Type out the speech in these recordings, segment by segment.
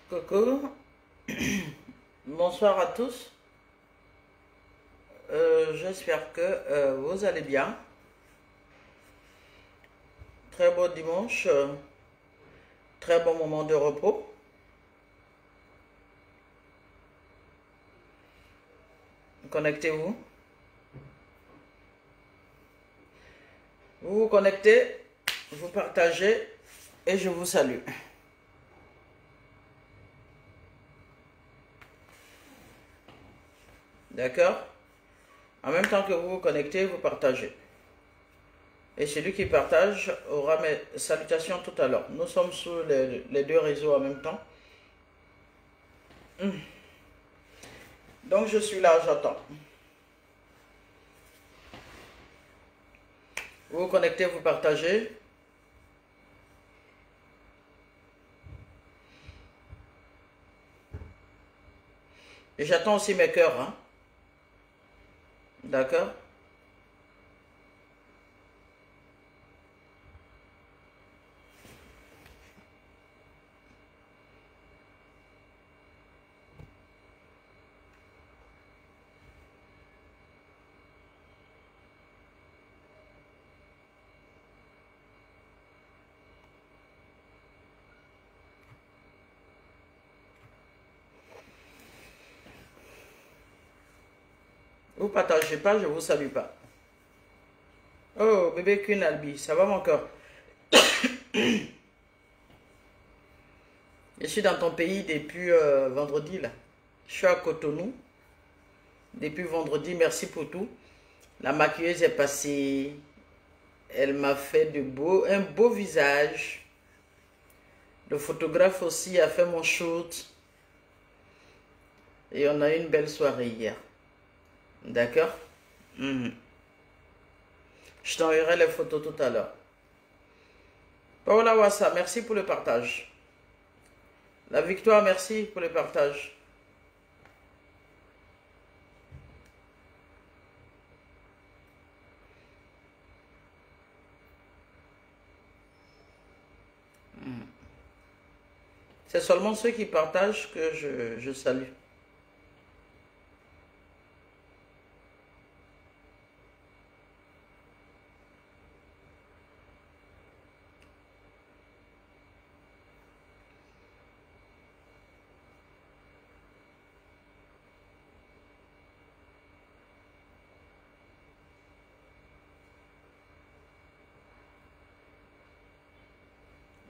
Coucou, bonsoir à tous. J'espère que vous allez bien. Très beau dimanche, très bon moment de repos. Connectez-vous. Vous vous connectez, vous partagez et je vous salue. D'accord? En même temps que vous vous connectez, vous partagez. Et celui qui partage aura mes salutations tout à l'heure. Nous sommes sur les deux réseaux en même temps. Donc je suis là, j'attends. Vous vous connectez, vous partagez. Et j'attends aussi mes cœurs, hein. D'accord? Vous partagez pas, je vous salue pas. Oh, bébé Queen Albi, ça va mon cœur? Je suis dans ton pays depuis vendredi là. Je suis à Cotonou depuis vendredi. Merci pour tout. La maquilleuse est passée. Elle m'a fait un beau visage. Le photographe aussi a fait mon shoot. Et on a eu une belle soirée hier. D'accord? Mhm. Je t'enverrai les photos tout à l'heure. Paola Wassa, merci pour le partage. La victoire, merci pour le partage. C'est seulement ceux qui partagent que je salue.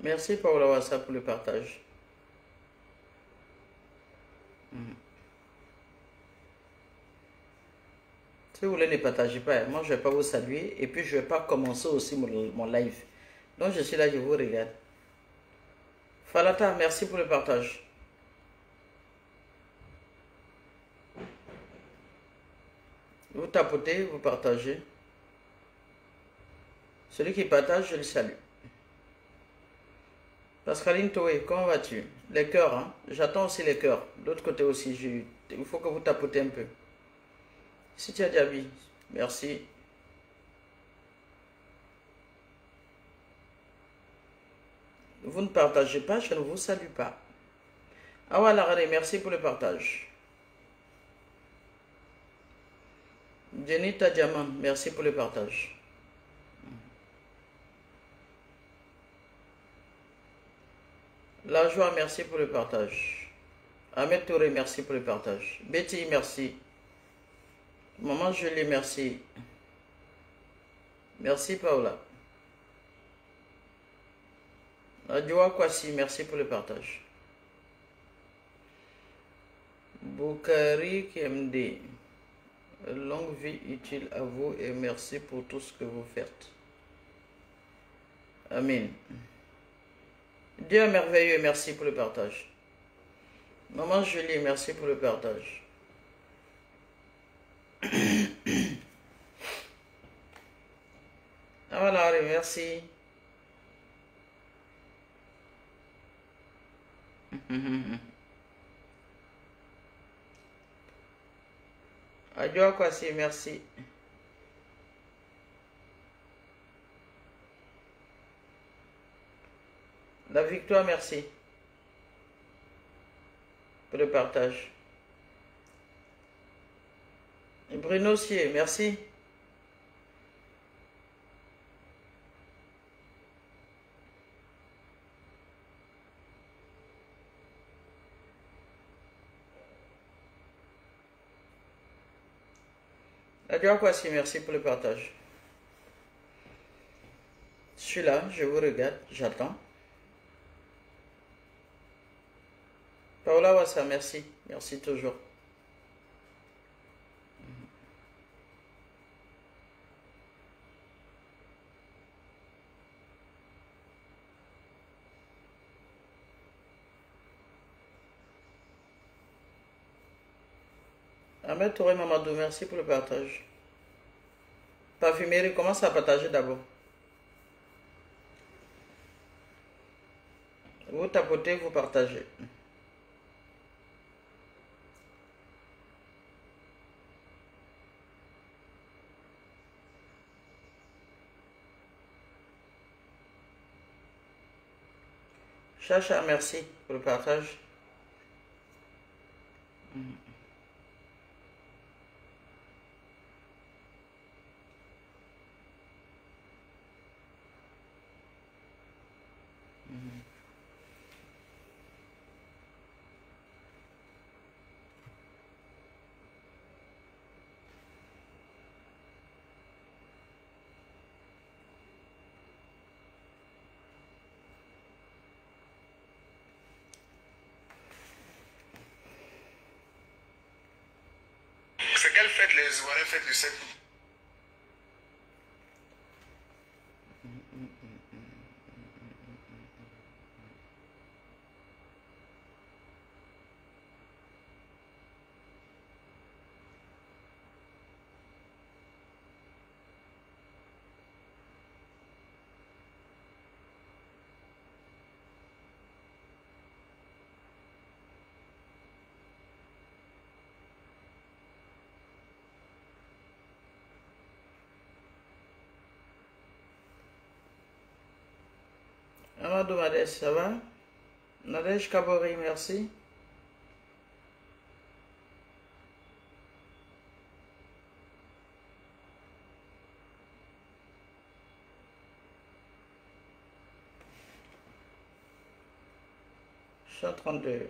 Merci Paola Wassa pour le partage. Si vous voulez, ne partagez pas. Moi, je ne vais pas vous saluer. Et puis, je ne vais pas commencer aussi mon live. Donc, je suis là, je vous regarde. Falata, merci pour le partage. Vous tapotez, vous partagez. Celui qui partage, je le salue. Pascaline Toé, comment vas-tu? Les cœurs, hein? J'attends aussi les cœurs. De l'autre côté aussi, il faut que vous tapotez un peu. Si tu as Diaby, merci. Vous ne partagez pas, je ne vous salue pas. Awa Larare, merci pour le partage. Jenita Diamant, merci pour le partage. La joie, merci pour le partage. Ahmed Touré, merci pour le partage. Betty, merci. Maman Julie, merci. Merci Paola. Adjoa Kwasi, merci pour le partage. Boukari KMD, longue vie utile à vous et merci pour tout ce que vous faites. Amen. Dieu est merveilleux, merci pour le partage. Maman Julie, merci pour le partage. Ah voilà, merci. Adjoa Kwasi, merci. La victoire, merci. pour le partage. Et Bruno Sier, merci. Adieu Kwasi, merci pour le partage. Je suis là, je vous regarde, j'attends. Paola Wassa, merci. Merci toujours. Ahmed Touré Mamadou, merci pour le partage. Parfumerie, commence à partager d'abord. Vous tapotez, vous partagez. Chacha, merci pour le partage. C'est quelle fête les Ivoiriens fêtent le 7 août? Amadou Madès, ça va? Nadège Kabori, merci. Je suis en train de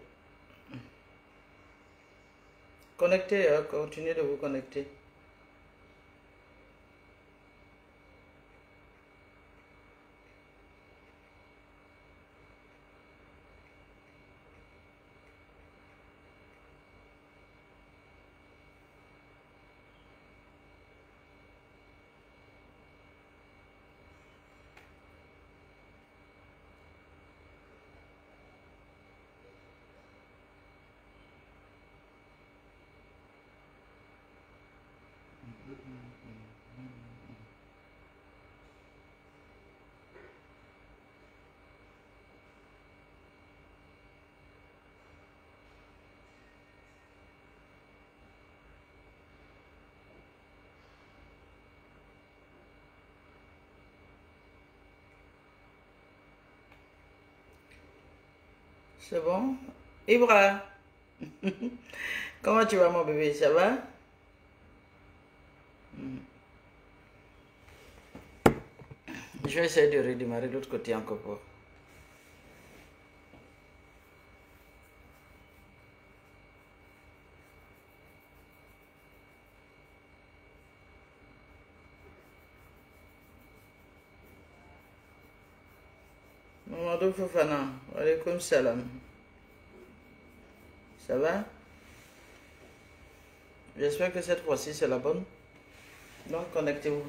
connecter, continuez de vous connecter. C'est bon? Ibra, comment tu vas mon bébé? Ça va? Je vais essayer de redémarrer de l'autre côté encore pour. Mamadou Fofana, alaykoum salam. Ça va? J'espère que cette fois-ci c'est la bonne. Donc connectez-vous.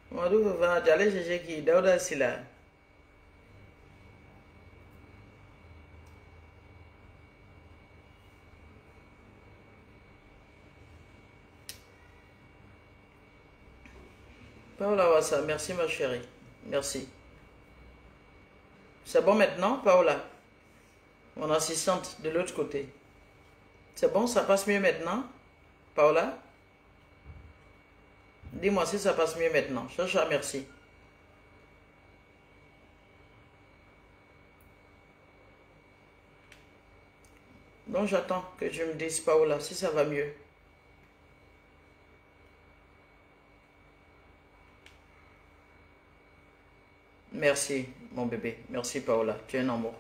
Mamadou Fofana, tu allais chercher qui? Daouda Sila. Paola Wassa, merci ma chérie. Merci. C'est bon maintenant, Paola? Mon assistante de l'autre côté. C'est bon, ça passe mieux maintenant, Paola? Dis-moi si ça passe mieux maintenant. Chacha, merci. Donc j'attends que tu me dises, Paola, si ça va mieux. Merci, mon bébé. Merci, Paola. Tu es un amour.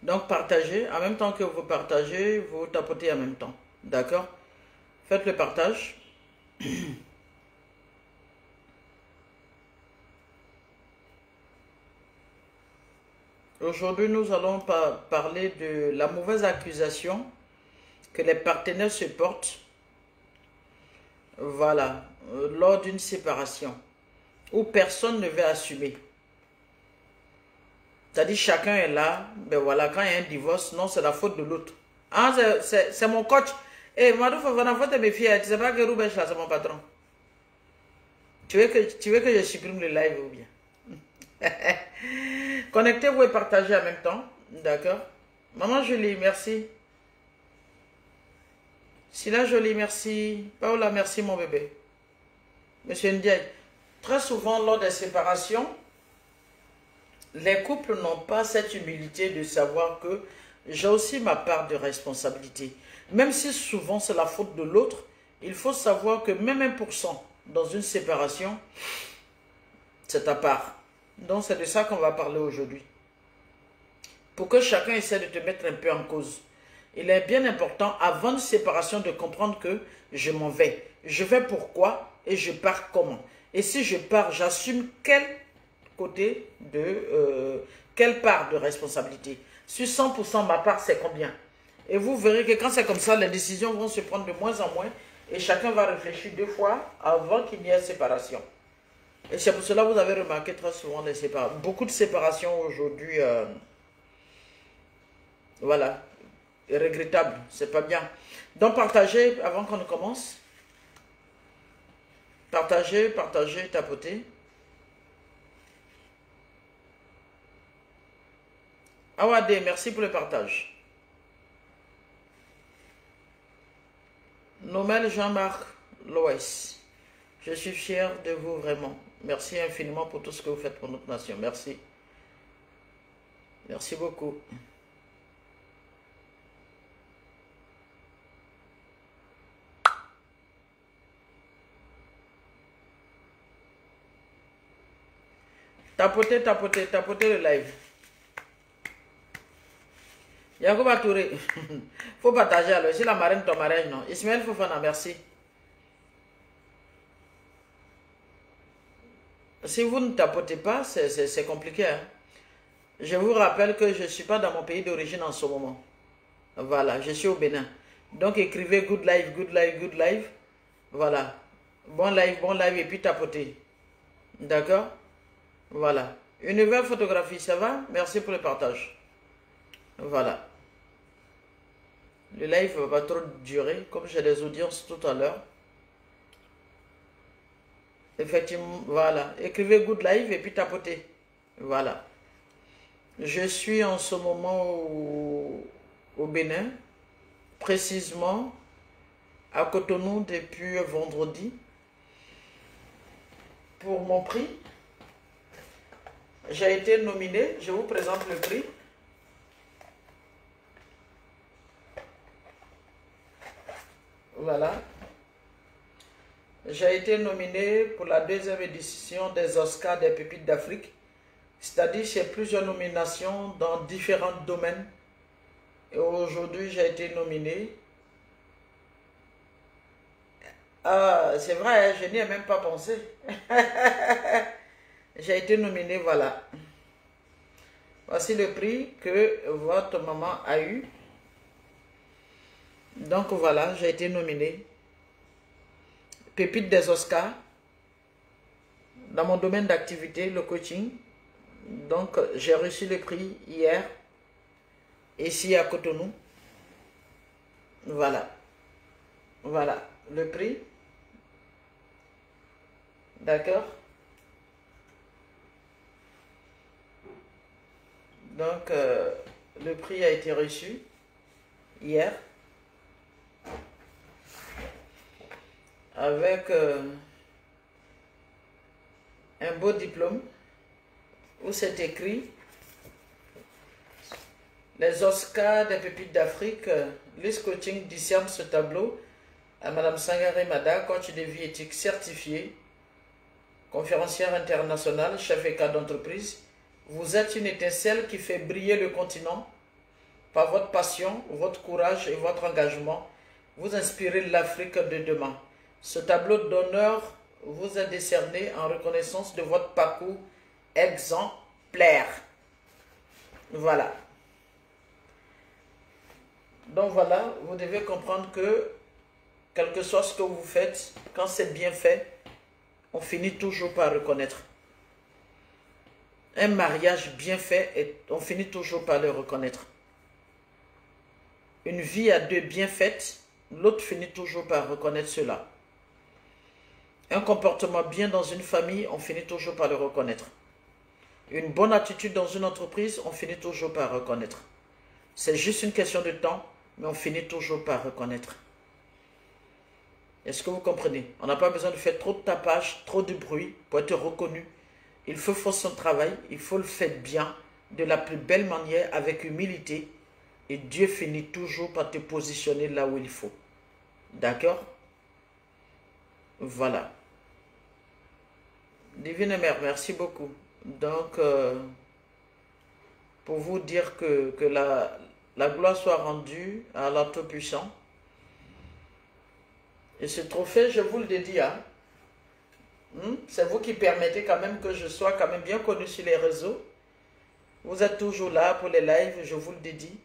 Donc, partagez. En même temps que vous partagez, vous tapotez en même temps. D'accord? Faites le partage. Aujourd'hui, nous allons parler de la mauvaise accusation que les partenaires se portent, voilà, lors d'une séparation, où personne ne veut assumer. C'est-à-dire chacun est là, ben voilà, quand il y a un divorce, non, c'est la faute de l'autre. Ah, c'est mon coach. Eh, Madou Fofana, faut te méfier, tu sais pas que Roubesh là, c'est mon patron. Tu veux que je supprime le live ou bien? Connectez-vous et partagez en même temps, d'accord? Maman Jolie, merci. Sila Jolie, merci. Paola, merci mon bébé. Monsieur Ndiaye, très souvent lors des séparations, les couples n'ont pas cette humilité de savoir que j'ai aussi ma part de responsabilité. Même si souvent c'est la faute de l'autre, il faut savoir que même 1% dans une séparation, c'est ta part. Donc c'est de ça qu'on va parler aujourd'hui. Pour que chacun essaie de te mettre un peu en cause. Il est bien important avant une séparation de comprendre que je m'en vais. Je vais pourquoi et je pars comment. Et si je pars, j'assume quel côté de quelle part de responsabilité. Sur 100%, ma part, c'est combien? Et vous verrez que quand c'est comme ça, les décisions vont se prendre de moins en moins et chacun va réfléchir 2 fois avant qu'il y ait séparation. Et c'est pour cela que vous avez remarqué très souvent des séparations. Beaucoup de séparations aujourd'hui, voilà, regrettable, c'est pas bien. Donc partagez avant qu'on ne commence. Partagez, partagez, tapotez. Awade, merci pour le partage. Nomel Jean-Marc Loès, je suis fier de vous vraiment. Merci infiniment pour tout ce que vous faites pour notre nation. Merci. Merci beaucoup. Tapotez, tapotez, tapotez le live. Yacouba Touré, faut partager alors. Si la marraine, ton mariage, non. Ismaël Fofana, merci. Si vous ne tapotez pas, c'est compliqué. Hein? Je vous rappelle que je ne suis pas dans mon pays d'origine en ce moment. Voilà, je suis au Bénin. Donc écrivez good live, good live, good live. Voilà. Bon live et puis tapotez. D'accord? Voilà. Une nouvelle photographie, ça va? Merci pour le partage. Voilà. Le live ne va pas trop durer, comme j'ai des audiences tout à l'heure. Effectivement, voilà. Écrivez good live et puis tapotez. Voilà. Je suis en ce moment au Bénin, précisément à Cotonou depuis vendredi. Pour mon prix, j'ai été nominé, je vous présente le prix. Voilà. J'ai été nominé pour la 2e édition des Oscars des Pépites d'Afrique. C'est-à-dire j'ai plusieurs nominations dans différents domaines. Et aujourd'hui, j'ai été nominé. Ah, c'est vrai, je n'y ai même pas pensé. J'ai été nominé, voilà. Voici le prix que votre maman a eu. Donc voilà, j'ai été nominé. Pépite des Oscars. Dans mon domaine d'activité, le coaching. Donc j'ai reçu le prix hier. Ici à Cotonou. Voilà. Voilà le prix. D'accord. Donc, le prix a été reçu hier avec un beau diplôme où c'est écrit les Oscars des pépites d'Afrique. Liz Coaching discerne ce tableau à Madame Sangaré Mada, coach de vie éthique certifiée, conférencière internationale, chef et cadre d'entreprise. Vous êtes une étincelle qui fait briller le continent par votre passion, votre courage et votre engagement. Vous inspirez l'Afrique de demain. Ce tableau d'honneur vous est décerné en reconnaissance de votre parcours exemplaire. Voilà. Donc voilà, vous devez comprendre que, quel que soit ce que vous faites, quand c'est bien fait, on finit toujours par reconnaître. Un mariage bien fait, on finit toujours par le reconnaître. Une vie à deux bien faite, l'autre finit toujours par reconnaître cela. Un comportement bien dans une famille, on finit toujours par le reconnaître. Une bonne attitude dans une entreprise, on finit toujours par reconnaître. C'est juste une question de temps, mais on finit toujours par reconnaître. Est-ce que vous comprenez? On n'a pas besoin de faire trop de tapage, trop de bruit pour être reconnu. Il faut faire son travail, il faut le faire bien, de la plus belle manière, avec humilité. Et Dieu finit toujours par te positionner là où il faut. D'accord? Voilà. Divine Mère, merci beaucoup. Donc, pour vous dire que la gloire soit rendue à la Tout-Puissant. Et ce trophée, je vous le dédie, hein? C'est vous qui permettez quand même que je sois quand même bien connu sur les réseaux. Vous êtes toujours là pour les lives, je vous le dédie.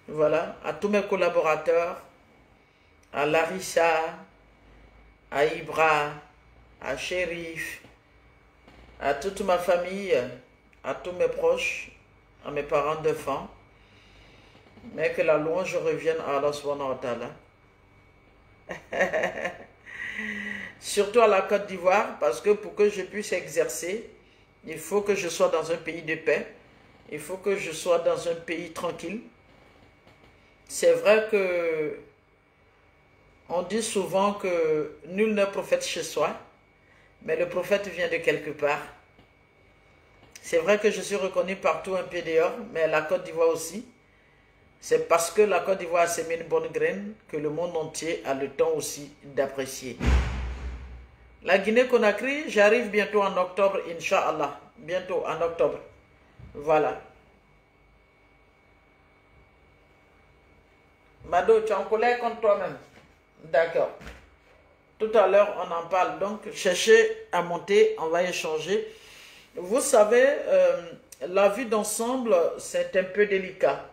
Voilà, à tous mes collaborateurs, à Larissa, à Ibra, à Shérif, à toute ma famille, à tous mes proches, à mes parents d'enfants. Mais que la louange revienne à Allah subhanahu wa ta'ala. Surtout à la Côte d'Ivoire, parce que pour que je puisse exercer, il faut que je sois dans un pays de paix, il faut que je sois dans un pays tranquille. C'est vrai que on dit souvent que nul n'est prophète chez soi, mais le prophète vient de quelque part. C'est vrai que je suis reconnu partout un peu dehors, mais la Côte d'Ivoire aussi. C'est parce que la Côte d'Ivoire a semé une bonne graine que le monde entier a le temps aussi d'apprécier. La Guinée-Conakry, j'arrive bientôt en octobre, Inch'Allah. Bientôt en octobre. Voilà. Mado, tu es en colère contre toi-même. D'accord. Tout à l'heure, on en parle. Donc, cherchez à monter, on va échanger. Vous savez, la vie d'ensemble, c'est un peu délicat.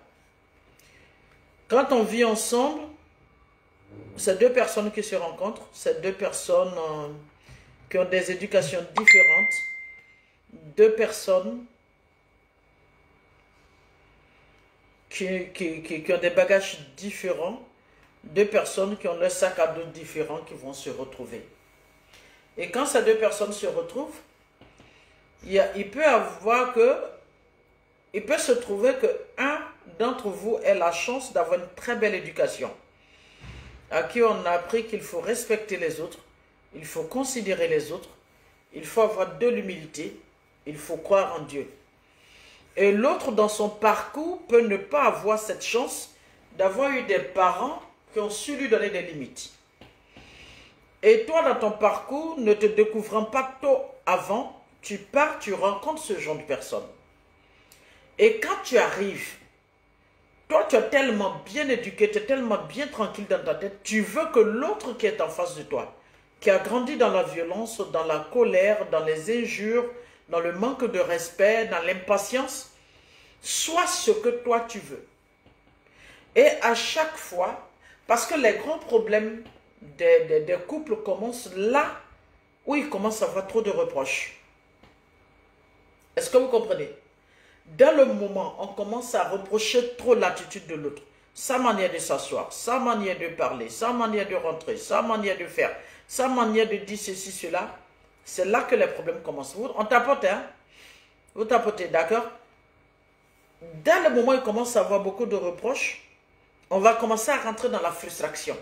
Quand on vit ensemble, c'est deux personnes qui se rencontrent, c'est deux personnes qui ont des éducations différentes, deux personnes qui ont des bagages différents, deux personnes qui ont leur sac à dos différent qui vont se retrouver. Et quand ces deux personnes se retrouvent, il peut se trouver que un d'entre vous ait la chance d'avoir une très belle éducation, à qui on a appris qu'il faut respecter les autres, il faut considérer les autres, il faut avoir de l'humilité, il faut croire en Dieu. Et l'autre, dans son parcours, peut ne pas avoir cette chance d'avoir eu des parents qui ont su lui donner des limites. Et toi, dans ton parcours, ne te découvrant pas tôt avant, tu pars, tu rencontres ce genre de personnes. Et quand tu arrives, toi, tu es tellement bien éduqué, tu es tellement bien tranquille dans ta tête, tu veux que l'autre qui est en face de toi, qui a grandi dans la violence, dans la colère, dans les injures, dans le manque de respect, dans l'impatience, soit ce que toi tu veux. Et à chaque fois, parce que les grands problèmes des couples commencent là où ils commencent à avoir trop de reproches. Est-ce que vous comprenez? Dès le moment où on commence à reprocher trop l'attitude de l'autre, sa manière de s'asseoir, sa manière de parler, sa manière de rentrer, sa manière de faire, sa manière de dire ceci, cela, c'est là que les problèmes commencent. On tapote, hein? Vous tapotez, d'accord? Dans le moment où il commence à avoir beaucoup de reproches, on va commencer à rentrer dans la frustration.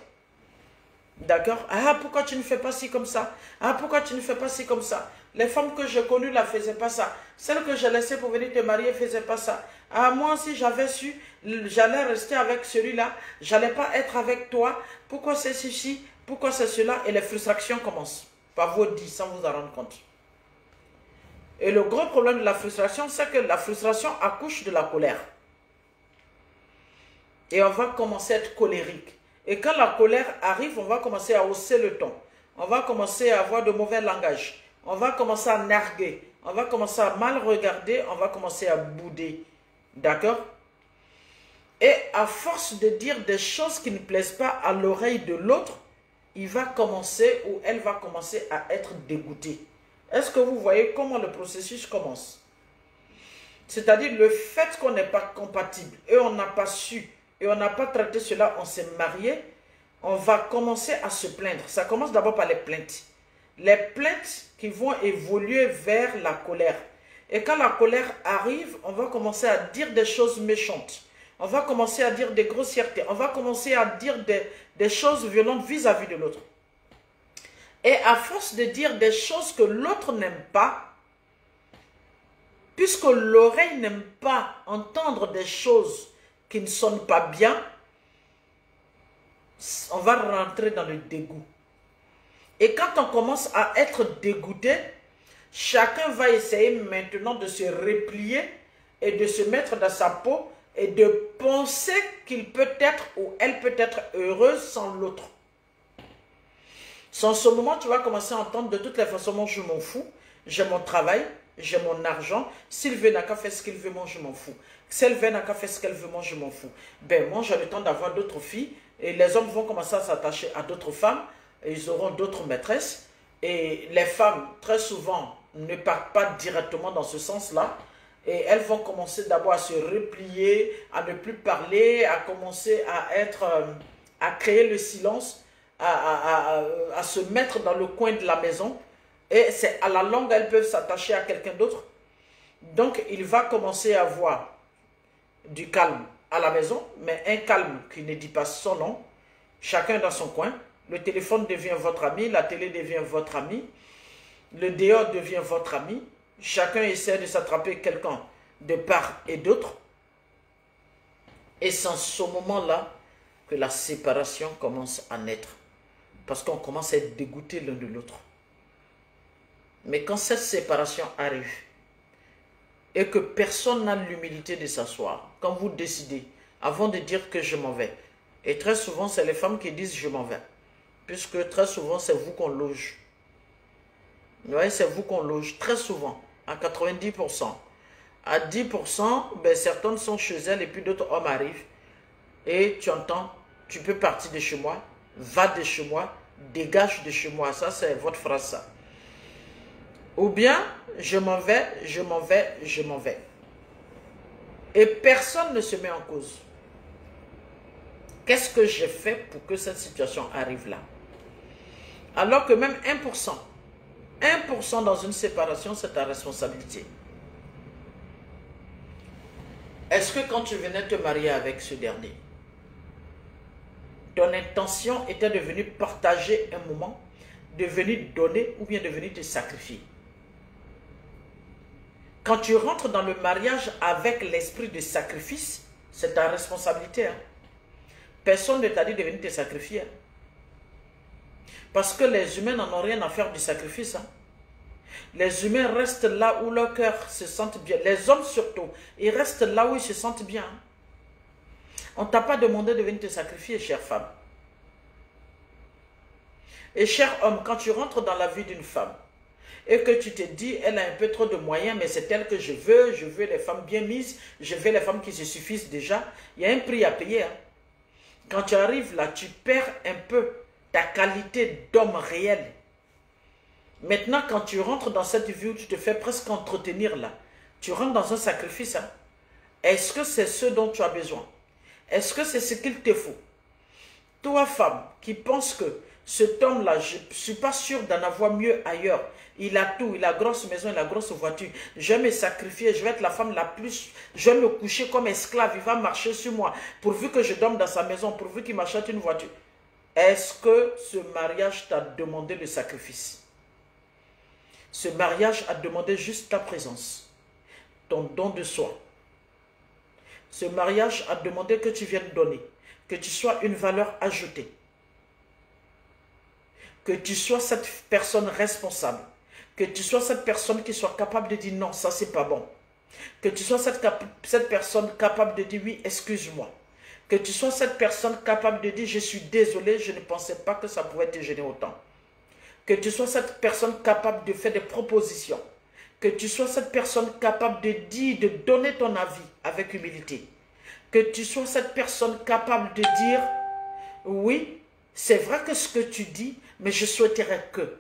D'accord? Ah, pourquoi tu ne fais pas ci comme ça? Ah, pourquoi tu ne fais pas ci comme ça? Les femmes que j'ai connues ne faisaient pas ça. Celles que j'ai laissées pour venir te marier ne faisaient pas ça. Ah, moi, si j'avais su, j'allais rester avec celui-là. J'allais pas être avec toi. Pourquoi c'est ceci? Pourquoi c'est cela? Et les frustrations commencent. Par vos dits, sans vous en rendre compte. Et le gros problème de la frustration, c'est que la frustration accouche de la colère. Et on va commencer à être colérique. Et quand la colère arrive, on va commencer à hausser le ton. On va commencer à avoir de mauvais langage. On va commencer à narguer. On va commencer à mal regarder. On va commencer à bouder. D'accord? Et à force de dire des choses qui ne plaisent pas à l'oreille de l'autre, il va commencer ou elle va commencer à être dégoûtée. Est-ce que vous voyez comment le processus commence? C'est-à-dire le fait qu'on n'est pas compatible et on n'a pas su et on n'a pas traité cela, on s'est marié, on va commencer à se plaindre. Ça commence d'abord par les plaintes. Les plaintes qui vont évoluer vers la colère. Et quand la colère arrive, on va commencer à dire des choses méchantes. On va commencer à dire des grossièretés. On va commencer à dire des choses violentes vis-à-vis de l'autre. Et à force de dire des choses que l'autre n'aime pas, puisque l'oreille n'aime pas entendre des choses qui ne sonnent pas bien, on va rentrer dans le dégoût. Et quand on commence à être dégoûté, chacun va essayer maintenant de se replier et de se mettre dans sa peau et de penser qu'il peut être ou elle peut être heureuse sans l'autre. Sans ce moment, tu vas commencer à entendre de toutes les façons, moi je m'en fous, j'ai mon travail, j'ai mon argent, Sylvain n'a qu'à faire ce qu'il veut, moi je m'en fous. Sylvain n'a qu'à faire ce qu'elle veut, moi je m'en fous. Ben moi j'ai le temps d'avoir d'autres filles et les hommes vont commencer à s'attacher à d'autres femmes, et ils auront d'autres maîtresses et les femmes très souvent ne partent pas directement dans ce sens-là et elles vont commencer d'abord à se replier, à ne plus parler, à commencer à créer le silence, à se mettre dans le coin de la maison et c'est à la longue elles peuvent s'attacher à quelqu'un d'autre. Donc il va commencer à avoir du calme à la maison, mais un calme qui ne dit pas son nom, chacun dans son coin. Le téléphone devient votre ami, la télé devient votre ami, le dehors devient votre ami. Chacun essaie de s'attraper quelqu'un de part et d'autre. Et c'est en ce moment-là que la séparation commence à naître. Parce qu'on commence à être dégoûté l'un de l'autre. Mais quand cette séparation arrive, et que personne n'a l'humilité de s'asseoir, quand vous décidez, avant de dire que je m'en vais, et très souvent c'est les femmes qui disent je m'en vais, puisque très souvent c'est vous qu'on loge. Vous voyez, c'est vous qu'on loge, très souvent, à 90%. À 10%, ben, certaines sont chez elles et puis d'autres hommes arrivent, et tu entends, tu peux partir de chez moi, va de chez moi, dégage de chez moi, ça c'est votre phrase ça. Ou bien, je m'en vais, je m'en vais, je m'en vais. Et personne ne se met en cause. Qu'est-ce que j'ai fait pour que cette situation arrive là? Alors que même 1% dans une séparation, c'est ta responsabilité. Est-ce que quand tu venais te marier avec ce dernier, ton intention était de venir partager un moment, de venir donner ou bien de venir te sacrifier? Quand tu rentres dans le mariage avec l'esprit de sacrifice, c'est ta responsabilité. Hein? Personne ne t'a dit de venir te sacrifier. Hein? Parce que les humains n'en ont rien à faire du sacrifice. Hein? Les humains restent là où leur cœur se sente bien. Les hommes surtout, ils restent là où ils se sentent bien. Hein? On ne t'a pas demandé de venir te sacrifier, chère femme. Et cher homme, quand tu rentres dans la vie d'une femme, et que tu te dis, elle a un peu trop de moyens, mais c'est elle que je veux les femmes bien mises, je veux les femmes qui se suffisent déjà, il y a un prix à payer. Hein? Quand tu arrives là, tu perds un peu ta qualité d'homme réel. Maintenant, quand tu rentres dans cette vie où tu te fais presque entretenir là, tu rentres dans un sacrifice. Hein? Est-ce que c'est ce dont tu as besoin? Est-ce que c'est ce qu'il te faut? Toi, femme, qui pense que cet homme-là, je ne suis pas sûr d'en avoir mieux ailleurs, Il a tout, il a grosse maison, il a grosse voiture. Je vais me sacrifier, je vais être la femme la plus... Je vais me coucher comme esclave, il va marcher sur moi. Pourvu que je dorme dans sa maison, pourvu qu'il m'achète une voiture. Est-ce que ce mariage t'a demandé le sacrifice? Ce mariage a demandé juste ta présence, ton don de soi. Ce mariage a demandé que tu viennes donner, que tu sois une valeur ajoutée, que tu sois cette personne responsable, que tu sois cette personne qui soit capable de dire non, ça c'est pas bon, que tu sois cette personne capable de dire oui, excuse-moi, que tu sois cette personne capable de dire je suis désolé, je ne pensais pas que ça pouvait te gêner autant, que tu sois cette personne capable de faire des propositions, que tu sois cette personne capable de dire, de donner ton avis avec humilité. Que tu sois cette personne capable de dire, oui, c'est vrai que ce que tu dis, mais je souhaiterais que.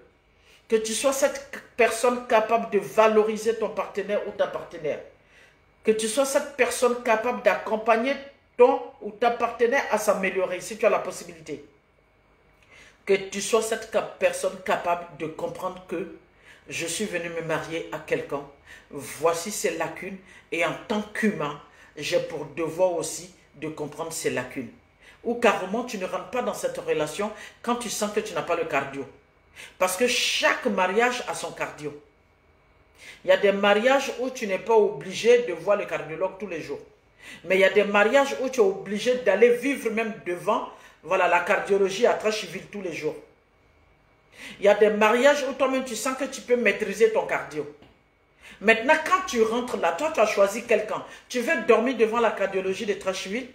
Que tu sois cette personne capable de valoriser ton partenaire ou ta partenaire. Que tu sois cette personne capable d'accompagner ton ou ta partenaire à s'améliorer, si tu as la possibilité. Que tu sois cette personne capable de comprendre que je suis venu me marier à quelqu'un. Voici ses lacunes et en tant qu'humain, j'ai pour devoir aussi de comprendre ses lacunes. Ou carrément, tu ne rentres pas dans cette relation quand tu sens que tu n'as pas le cardio. Parce que chaque mariage a son cardio. Il y a des mariages où tu n'es pas obligé de voir le cardiologue tous les jours. Mais il y a des mariages où tu es obligé d'aller vivre même devant voilà, la cardiologie à Trasheville tous les jours. Il y a des mariages où toi-même tu sens que tu peux maîtriser ton cardio. Maintenant, quand tu rentres là, toi tu as choisi quelqu'un. Tu veux dormir devant la cardiologie de Trasheville?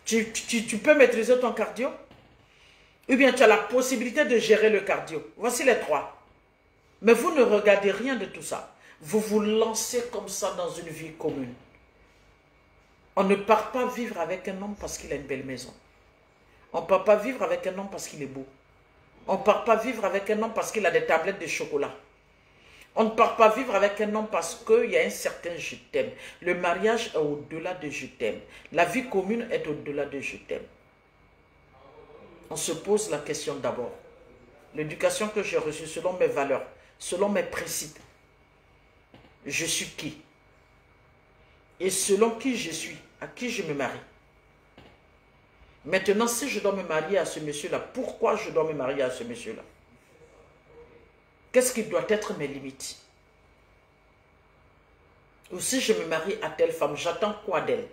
Tu peux maîtriser ton cardio? Ou bien tu as la possibilité de gérer le cardio? Voici les trois. Mais vous ne regardez rien de tout ça. Vous vous lancez comme ça dans une vie commune. On ne part pas vivre avec un homme parce qu'il a une belle maison. On ne part pas vivre avec un homme parce qu'il est beau. On ne part pas vivre avec un homme parce qu'il a des tablettes de chocolat. On ne part pas vivre avec un homme parce qu'il y a un certain je t'aime. Le mariage est au-delà de je t'aime. La vie commune est au-delà de je t'aime. On se pose la question d'abord. L'éducation que j'ai reçue selon mes valeurs, selon mes principes. Je suis qui? Et selon qui je suis, à qui je me marie. Maintenant, si je dois me marier à ce monsieur-là, pourquoi je dois me marier à ce monsieur-là? Qu'est-ce qui doit être mes limites? Ou si je me marie à telle femme, j'attends quoi d'elle?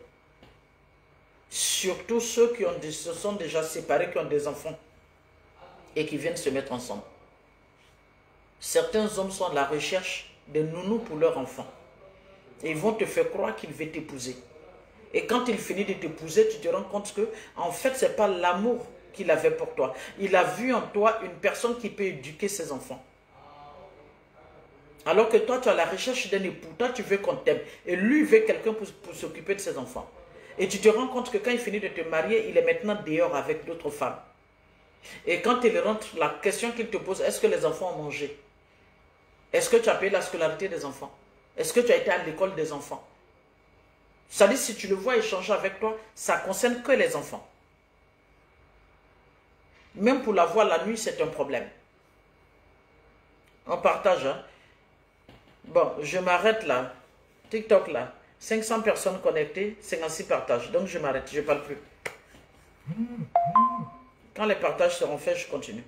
Surtout ceux qui se sont déjà séparés, qui ont des enfants et qui viennent se mettre ensemble. Certains hommes sont à la recherche de nounous pour leurs enfants. Et ils vont te faire croire qu'ils veulent t'épouser. Et quand il finit de t'épouser, tu te rends compte que, en fait, ce n'est pas l'amour qu'il avait pour toi. Il a vu en toi une personne qui peut éduquer ses enfants. Alors que toi, tu as la recherche d'un époux. Toi, tu veux qu'on t'aime. Et lui, il veut quelqu'un pour s'occuper de ses enfants. Et tu te rends compte que quand il finit de te marier, il est maintenant dehors avec d'autres femmes. Et quand il rentre, la question qu'il te pose, est-ce que les enfants ont mangé? Est-ce que tu as payé la scolarité des enfants? Est-ce que tu as été à l'école des enfants? Ça dit, si tu le vois échanger avec toi, ça ne concerne que les enfants. Même pour la voir la nuit, c'est un problème. On partage. Hein? Bon, je m'arrête là. TikTok là. 500 personnes connectées, 56 partages. Donc je m'arrête, je ne parle plus. Quand les partages seront faits, je continue.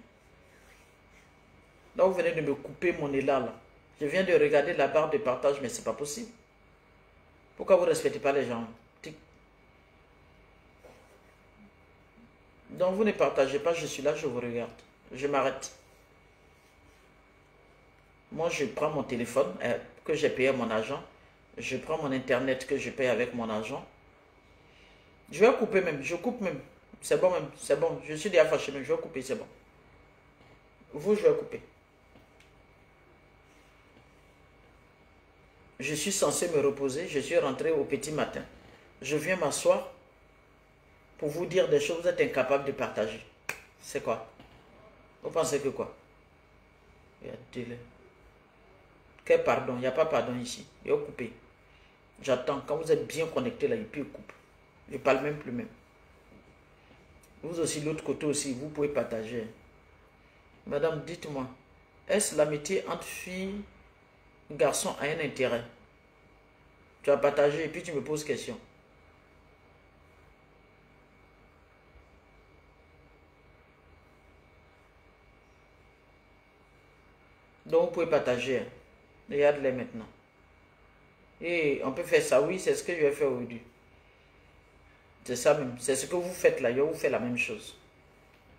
Là, vous venez de me couper mon élan là. Je viens de regarder la barre de partage, mais ce n'est pas possible. Pourquoi vous ne respectez pas les gens? Donc vous ne partagez pas, je suis là, je vous regarde. Je m'arrête. Moi, je prends mon téléphone que j'ai payé à mon agent. Je prends mon internet que je paye avec mon argent. Je vais couper même, je coupe même. C'est bon même, c'est bon. Je suis déjà fâché même, je vais couper, c'est bon. Vous, je vais couper. Je suis censé me reposer, je suis rentré au petit matin. Je viens m'asseoir pour vous dire des choses, vous êtes incapable de partager. C'est quoi? Vous pensez que quoi? Regardez-le. Quel pardon? Il n'y a pas pardon ici. Il va couper. J'attends. Quand vous êtes bien connecté là, il peut couper. Je ne parle même plus même. Vous aussi, de l'autre côté aussi, vous pouvez partager. Madame, dites-moi, est-ce l'amitié entre filles et garçons a un intérêt? Tu as partagé et puis tu me poses question. Donc vous pouvez partager. Regarde-les maintenant. Et on peut faire ça, oui, c'est ce que je vais faire aujourd'hui. C'est ça même, c'est ce que vous faites là, je vous fais la même chose.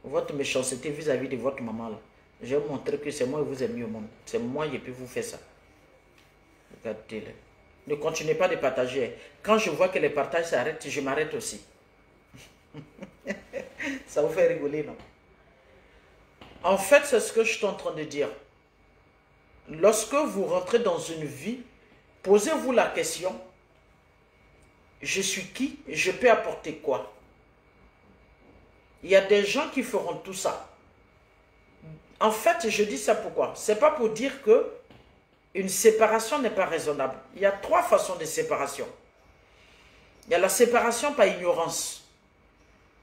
Votre méchanceté vis-à-vis de votre maman là, je vais vous montrer que c'est moi qui vous ai mis au monde. C'est moi qui peux vous faire ça. Regardez-les. Ne continuez pas de partager. Quand je vois que les partages s'arrêtent, je m'arrête aussi. Ça vous fait rigoler, non? En fait, c'est ce que je suis en train de dire. Lorsque vous rentrez dans une vie, posez-vous la question, je suis qui? Je peux apporter quoi? Il y a des gens qui feront tout ça. En fait, je dis ça pourquoi? C'est pas pour dire que une séparation n'est pas raisonnable. Il y a 3 façons de séparation. Il y a la séparation par ignorance.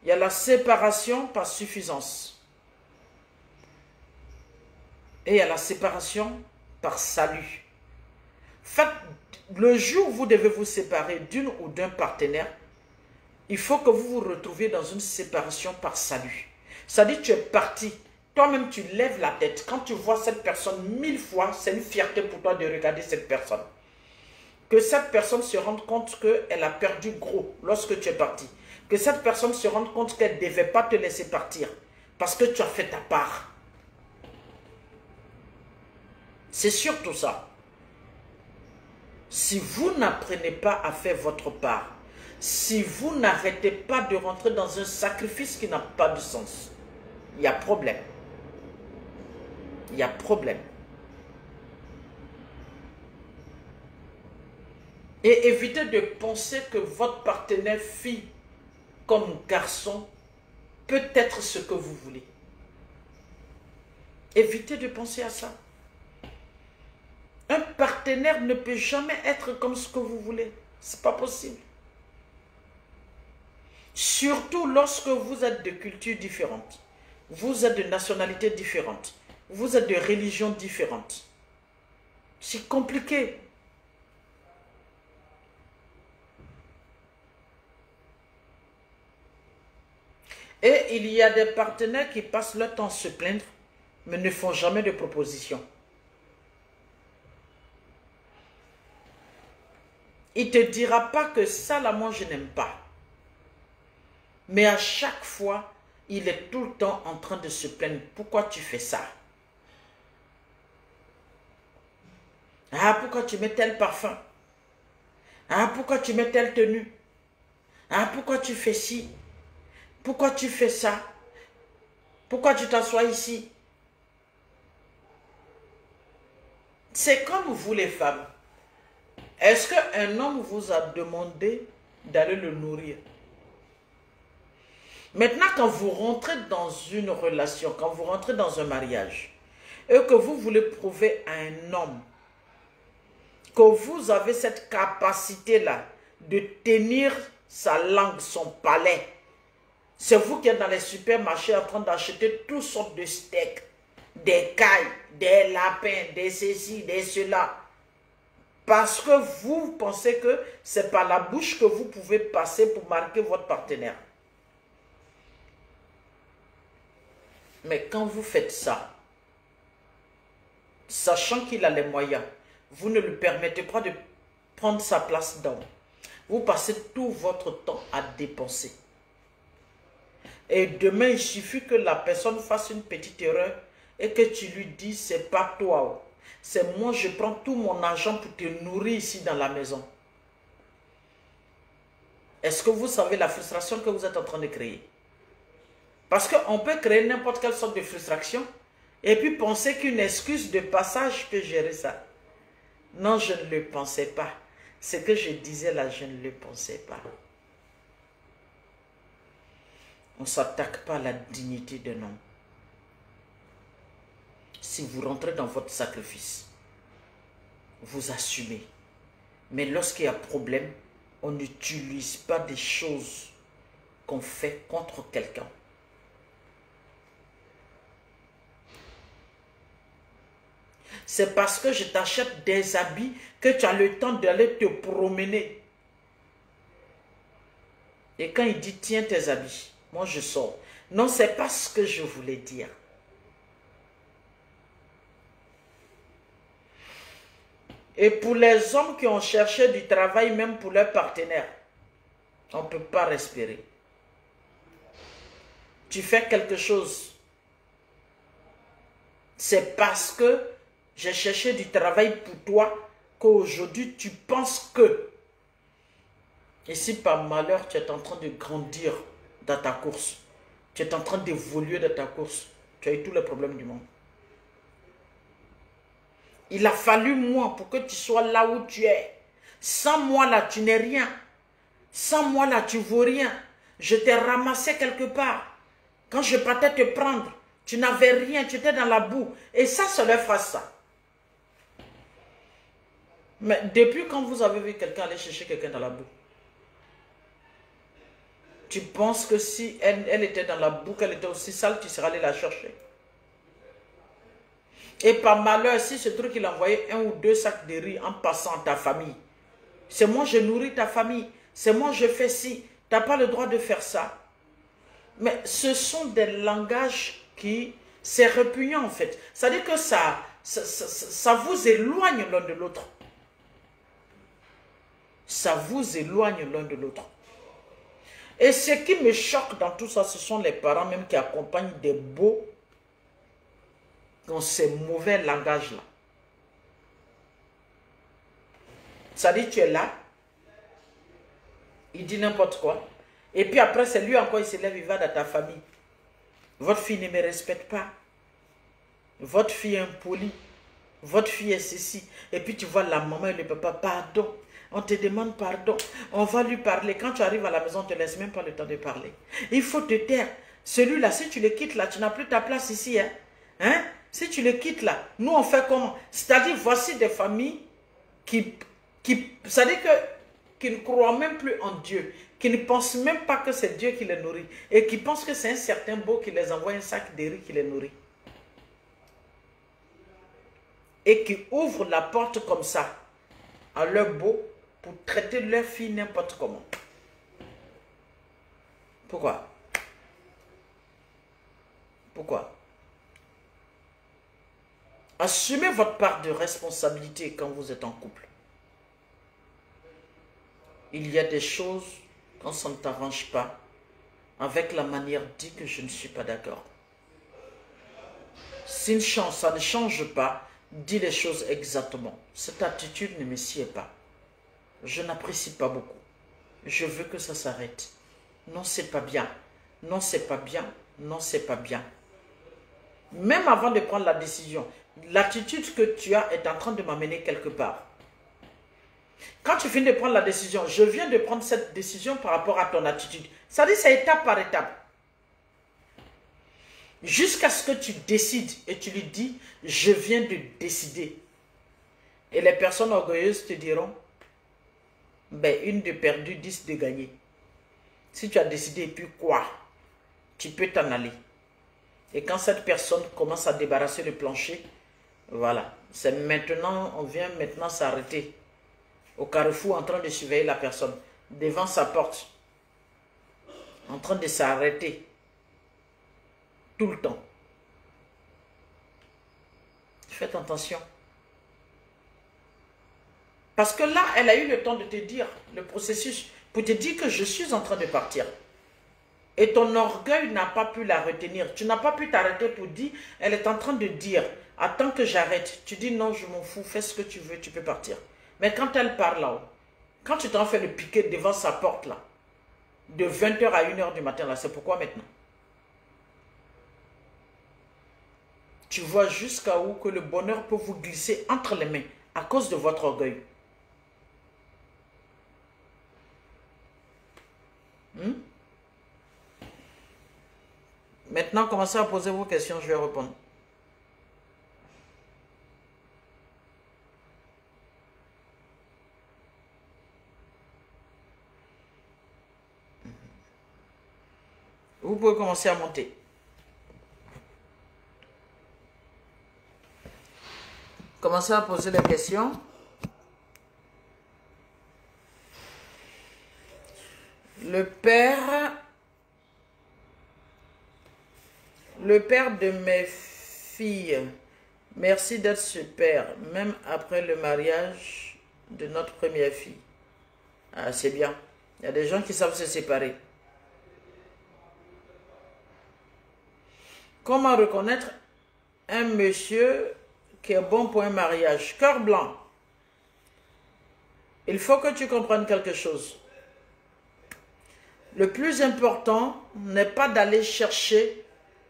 Il y a la séparation par suffisance. Et il y a la séparation par salut. Faites, le jour où vous devez vous séparer d'une ou d'un partenaire, il faut que vous vous retrouviez dans une séparation par salut. C'est-à-dire, tu es parti. Toi-même, tu lèves la tête. Quand tu vois cette personne 1000 fois, c'est une fierté pour toi de regarder cette personne. Que cette personne se rende compte qu'elle a perdu gros lorsque tu es parti. Que cette personne se rende compte qu'elle ne devait pas te laisser partir. Parce que tu as fait ta part. C'est surtout ça. Si vous n'apprenez pas à faire votre part, si vous n'arrêtez pas de rentrer dans un sacrifice qui n'a pas de sens, il y a problème. Il y a problème. Et évitez de penser que votre partenaire fille comme garçon peut être ce que vous voulez. Évitez de penser à ça. Un partenaire ne peut jamais être comme ce que vous voulez. C'est pas possible. Surtout lorsque vous êtes de cultures différentes. Vous êtes de nationalités différentes. Vous êtes de religions différentes. C'est compliqué. Et il y a des partenaires qui passent leur temps à se plaindre, mais ne font jamais de propositions. Il ne te dira pas que ça, là, moi, je n'aime pas. Mais à chaque fois, il est tout le temps en train de se plaindre. Pourquoi tu fais ça? Ah, pourquoi tu mets tel parfum? Ah, pourquoi tu mets telle tenue? Ah, pourquoi tu fais ci? Pourquoi tu fais ça? Pourquoi tu t'assois ici? C'est comme vous les femmes. Est-ce qu'un homme vous a demandé d'aller le nourrir? Maintenant, quand vous rentrez dans une relation, quand vous rentrez dans un mariage, et que vous voulez prouver à un homme que vous avez cette capacité-là de tenir sa langue, son palais, c'est vous qui êtes dans les supermarchés en train d'acheter toutes sortes de steaks, des cailles, des lapins, des ceci, des cela. Parce que vous pensez que c'est par la bouche que vous pouvez passer pour marquer votre partenaire. Mais quand vous faites ça, sachant qu'il a les moyens, vous ne lui permettez pas de prendre sa place d'homme. Vous passez tout votre temps à dépenser. Et demain, il suffit que la personne fasse une petite erreur et que tu lui dis, c'est pas toi. C'est moi, je prends tout mon argent pour te nourrir ici dans la maison. Est-ce que vous savez la frustration que vous êtes en train de créer? Parce qu'on peut créer n'importe quelle sorte de frustration et puis penser qu'une excuse de passage peut gérer ça. Non, je ne le pensais pas. Ce que je disais là, je ne le pensais pas. On ne s'attaque pas à la dignité d'un homme. Si vous rentrez dans votre sacrifice, vous assumez. Mais lorsqu'il y a problème, on n'utilise pas des choses qu'on fait contre quelqu'un. C'est parce que je t'achète des habits que tu as le temps d'aller te promener. Et quand il dit, tiens tes habits, moi je sors. Non, c'est pas ce que je voulais dire. Et pour les hommes qui ont cherché du travail, même pour leurs partenaires, on ne peut pas respirer. Tu fais quelque chose. C'est parce que j'ai cherché du travail pour toi qu'aujourd'hui tu penses que. Et si par malheur tu es en train de grandir dans ta course, tu es en train d'évoluer dans ta course, tu as eu tous les problèmes du monde. Il a fallu moi pour que tu sois là où tu es. Sans moi là, tu n'es rien. Sans moi là, tu ne vaux rien. Je t'ai ramassé quelque part. Quand je partais te prendre, tu n'avais rien, tu étais dans la boue. Et ça, c'est leur phrase ça. Mais depuis quand vous avez vu quelqu'un aller chercher quelqu'un dans la boue, tu penses que si elle était dans la boue, qu'elle était aussi sale, tu serais allé la chercher. Et par malheur, si ce truc, il envoyait 1 ou 2 sacs de riz en passant à ta famille. C'est moi, je nourris ta famille. C'est moi, je fais ci. Tu n'as pas le droit de faire ça. Mais ce sont des langages qui... C'est répugnant en fait. C'est-à-dire que ça vous éloigne l'un de l'autre. Ça vous éloigne l'un de l'autre. Et ce qui me choque dans tout ça, ce sont les parents même qui accompagnent des beaux dans ces mauvais langages-là. Ça dit, tu es là, il dit n'importe quoi, et puis après, c'est lui encore, il se lève, il va dans ta famille. Votre fille ne me respecte pas. Votre fille est impolie. Votre fille est ceci. Et puis tu vois la maman et le papa, pardon. On te demande pardon. On va lui parler. Quand tu arrives à la maison, on ne te laisse même pas le temps de parler. Il faut te taire. Celui-là, si tu le quittes là, tu n'as plus ta place ici. Hein? Si tu le quittes là, nous on fait comment? C'est-à-dire, voici des familles c'est-à-dire qui ne croient même plus en Dieu, qui ne pensent même pas que c'est Dieu qui les nourrit, et qui pensent que c'est un certain beau qui les envoie un sac de riz qui les nourrit. Et qui ouvrent la porte comme ça, à leur beau, pour traiter leur fille n'importe comment. Pourquoi? Pourquoi? Assumez votre part de responsabilité quand vous êtes en couple. Il y a des choses, quand ça ne t'arrange pas, avec la manière dit que je ne suis pas d'accord. Si ça ne change pas, dis les choses exactement. Cette attitude ne me sied pas. Je n'apprécie pas beaucoup. Je veux que ça s'arrête. Non, c'est pas bien. Non, c'est pas bien. Non, c'est pas bien. Même avant de prendre la décision, l'attitude que tu as est en train de m'amener quelque part. Quand tu finis de prendre la décision, je viens de prendre cette décision par rapport à ton attitude. Ça dit, c'est étape par étape. Jusqu'à ce que tu décides et tu lui dis, je viens de décider. Et les personnes orgueilleuses te diront, ben, 1 de perdu, 10 de gagné. Si tu as décidé, et puis quoi? Tu peux t'en aller. Et quand cette personne commence à débarrasser le plancher, voilà. C'est maintenant, on vient maintenant s'arrêter au carrefour en train de surveiller la personne, devant sa porte, en train de s'arrêter, tout le temps. Faites attention. Parce que là, elle a eu le temps de te dire le processus, pour te dire que je suis en train de partir. Et ton orgueil n'a pas pu la retenir. Tu n'as pas pu t'arrêter pour dire, elle est en train de dire, attends que j'arrête. Tu dis non, je m'en fous, fais ce que tu veux, tu peux partir. Mais quand elle part là-haut, quand tu t'en fais le piquet devant sa porte là, de 20h à 1h du matin là, c'est pourquoi maintenant? Tu vois jusqu'à où que le bonheur peut vous glisser entre les mains à cause de votre orgueil. Maintenant, commencez à poser vos questions, je vais répondre. Vous pouvez commencer à monter. commencer à poser les questions. Le père de mes filles, merci d'être super, même après le mariage de notre première fille. Ah, c'est bien. Il y a des gens qui savent se séparer. Comment reconnaître un monsieur qui est bon pour un mariage? Cœur blanc. Il faut que tu comprennes quelque chose. Le plus important n'est pas d'aller chercher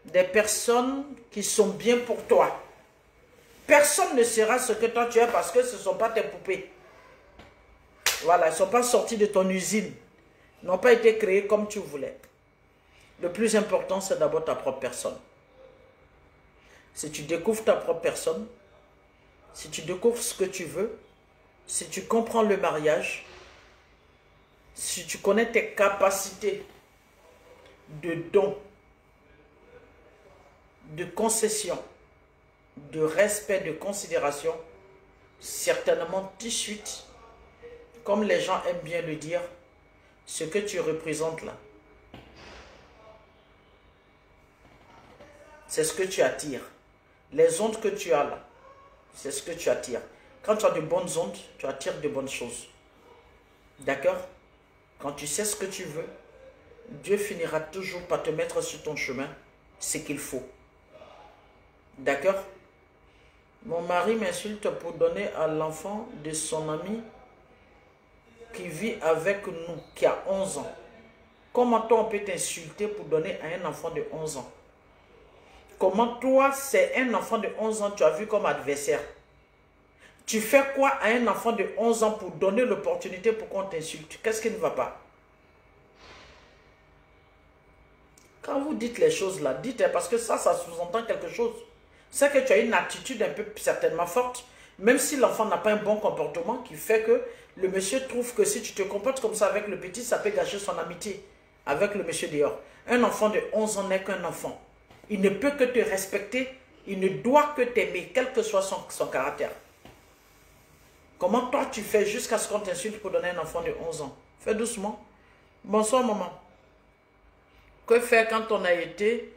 des personnes qui sont bien pour toi. Personne ne sera ce que toi tu es parce que ce ne sont pas tes poupées. Voilà, elles ne sont pas sorties de ton usine. Elles n'ont pas été créées comme tu voulais. Le plus important, c'est d'abord ta propre personne. Si tu découvres ta propre personne, si tu découvres ce que tu veux, si tu comprends le mariage, si tu connais tes capacités de don, de concession, de respect, de considération, certainement tout de suite, comme les gens aiment bien le dire, ce que tu représentes là, c'est ce que tu attires. Les ondes que tu as là, c'est ce que tu attires. Quand tu as de bonnes ondes, tu attires de bonnes choses. D'accord? Quand tu sais ce que tu veux, Dieu finira toujours par te mettre sur ton chemin ce qu'il faut. D'accord? Mon mari m'insulte pour donner à l'enfant de son ami qui vit avec nous, qui a 11 ans. Comment toi on peut t'insulter pour donner à un enfant de 11 ans? Comment toi, c'est un enfant de 11 ans, tu as vu comme adversaire? Tu fais quoi à un enfant de 11 ans pour donner l'opportunité pour qu'on t'insulte? Qu'est-ce qui ne va pas? Quand vous dites les choses là, dites parce que ça sous-entend quelque chose. C'est que tu as une attitude un peu certainement forte, même si l'enfant n'a pas un bon comportement qui fait que le monsieur trouve que si tu te comportes comme ça avec le petit, ça peut gâcher son amitié avec le monsieur dehors. Un enfant de 11 ans n'est qu'un enfant. Il ne peut que te respecter, il ne doit que t'aimer, quel que soit son caractère. Comment toi tu fais jusqu'à ce qu'on t'insulte pour donner un enfant de 11 ans? Fais doucement. Bonsoir maman. Que faire quand on a été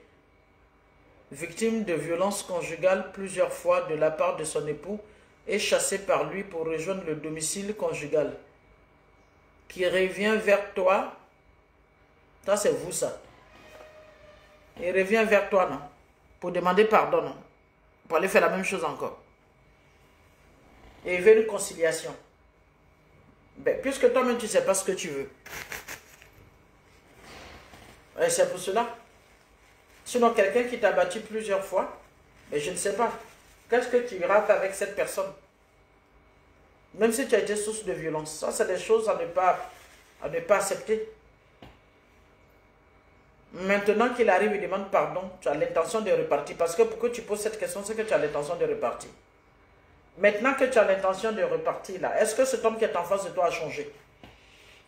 victime de violences conjugales plusieurs fois de la part de son époux et chassé par lui pour rejoindre le domicile conjugal qui revient vers toi? Ça c'est vous ça. Il revient vers toi, non? Pour demander pardon, non? Pour aller faire la même chose encore. Et il veut une conciliation. Ben, puisque toi-même, tu ne sais pas ce que tu veux. Et c'est pour cela. Sinon, quelqu'un qui t'a battu plusieurs fois, ben, je ne sais pas. Qu'est-ce que tu rates avec cette personne? Même si tu as été source de violence. Ça, c'est des choses à ne pas accepter. Maintenant qu'il arrive, il demande pardon, tu as l'intention de repartir. Parce que pourquoi tu poses cette question, c'est que tu as l'intention de repartir. Maintenant que tu as l'intention de repartir là, est-ce que cet homme qui est en face de toi a changé?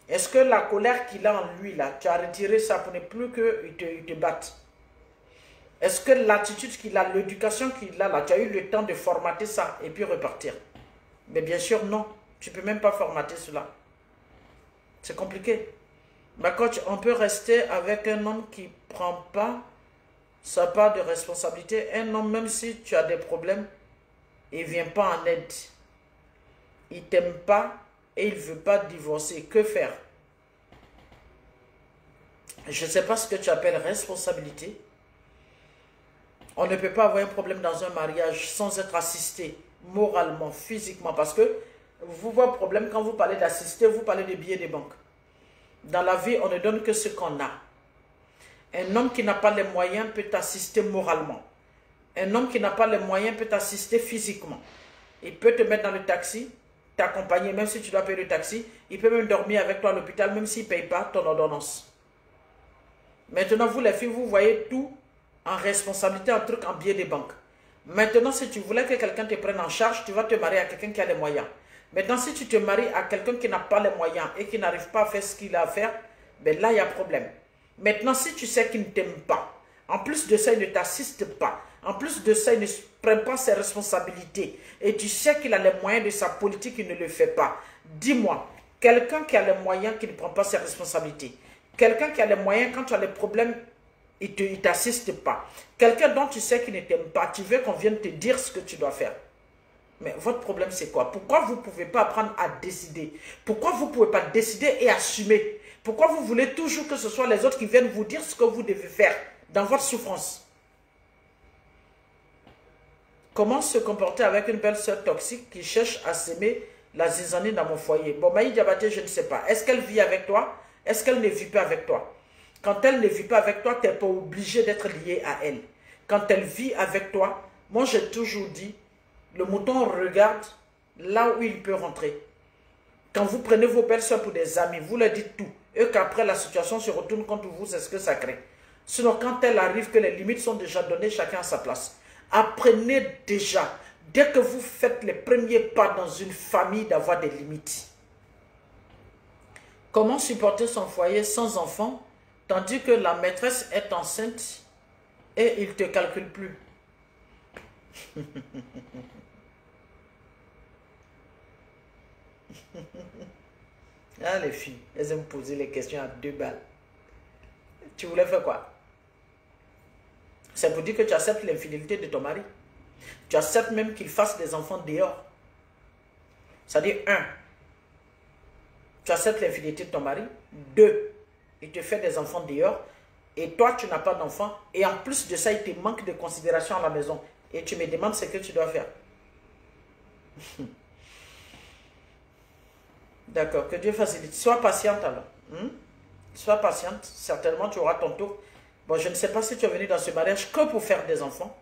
Est-ce que la colère qu'il a en lui là, tu as retiré ça pour ne plus qu'il te batte? Est-ce que l'attitude qu'il a, l'éducation qu'il a là, tu as eu le temps de formater ça et puis repartir? Mais bien sûr non, tu ne peux même pas formater cela. C'est compliqué. Coach, on peut rester avec un homme qui ne prend pas sa part de responsabilité. Un homme, même si tu as des problèmes, il ne vient pas en aide. Il ne t'aime pas et il ne veut pas divorcer. Que faire? Je ne sais pas ce que tu appelles responsabilité. On ne peut pas avoir un problème dans un mariage sans être assisté moralement, physiquement. Parce que vous voyez un problème quand vous parlez d'assister, vous parlez de billets de banque. Dans la vie, on ne donne que ce qu'on a. Un homme qui n'a pas les moyens peut t'assister moralement. Un homme qui n'a pas les moyens peut t'assister physiquement. Il peut te mettre dans le taxi, t'accompagner, même si tu dois payer le taxi. Il peut même dormir avec toi à l'hôpital, même s'il ne paye pas ton ordonnance. Maintenant, vous les filles, vous voyez tout en responsabilité, un truc en billet de banque. Maintenant, si tu voulais que quelqu'un te prenne en charge, tu vas te marier à quelqu'un qui a les moyens. Maintenant, si tu te maries à quelqu'un qui n'a pas les moyens et qui n'arrive pas à faire ce qu'il a à faire, ben là, il y a problème. Maintenant, si tu sais qu'il ne t'aime pas, En plus de ça, il ne t'assiste pas. En plus de ça, il ne prend pas ses responsabilités. Et tu sais qu'il a les moyens de sa politique, il ne le fait pas. Dis-moi, quelqu'un qui a les moyens, qui ne prend pas ses responsabilités. Quelqu'un qui a les moyens, quand tu as les problèmes, il ne t'assiste pas. Quelqu'un dont tu sais qu'il ne t'aime pas, tu veux qu'on vienne te dire ce que tu dois faire. Mais votre problème, c'est quoi? Pourquoi vous ne pouvez pas apprendre à décider? Pourquoi vous ne pouvez pas décider et assumer? Pourquoi vous voulez toujours que ce soit les autres qui viennent vous dire ce que vous devez faire dans votre souffrance? Comment se comporter avec une belle sœur toxique qui cherche à s'aimer la zizanie dans mon foyer? Bon, Maï Diabaté, je ne sais pas. Est-ce qu'elle vit avec toi? Est-ce qu'elle ne vit pas avec toi? Quand elle ne vit pas avec toi, tu n'es pas obligé d'être lié à elle. Quand elle vit avec toi, moi j'ai toujours dit, le mouton regarde là où il peut rentrer. Quand vous prenez vos belles soeurs pour des amis, vous leur dites tout. Et qu'après la situation se retourne contre vous, c'est ce que ça crée. Sinon, quand elle arrive, que les limites sont déjà données, chacun à sa place. Apprenez déjà, dès que vous faites les premiers pas dans une famille, d'avoir des limites. Comment supporter son foyer sans enfant, tandis que la maîtresse est enceinte et il ne te calcule plus? Ah, les filles, elles aiment poser les questions à 2 balles. Tu voulais faire quoi? C'est pour dire que tu acceptes l'infidélité de ton mari. Tu acceptes même qu'il fasse des enfants dehors. C'est-à-dire, 1, tu acceptes l'infidélité de ton mari. 2, il te fait des enfants dehors. Et toi, tu n'as pas d'enfant. Et en plus de ça, il te manque de considération à la maison. Et tu me demandes ce que tu dois faire. D'accord, que Dieu facilite. Sois patiente alors. Sois patiente, certainement tu auras ton tour. Bon, je ne sais pas si tu es venu dans ce mariage que pour faire des enfants.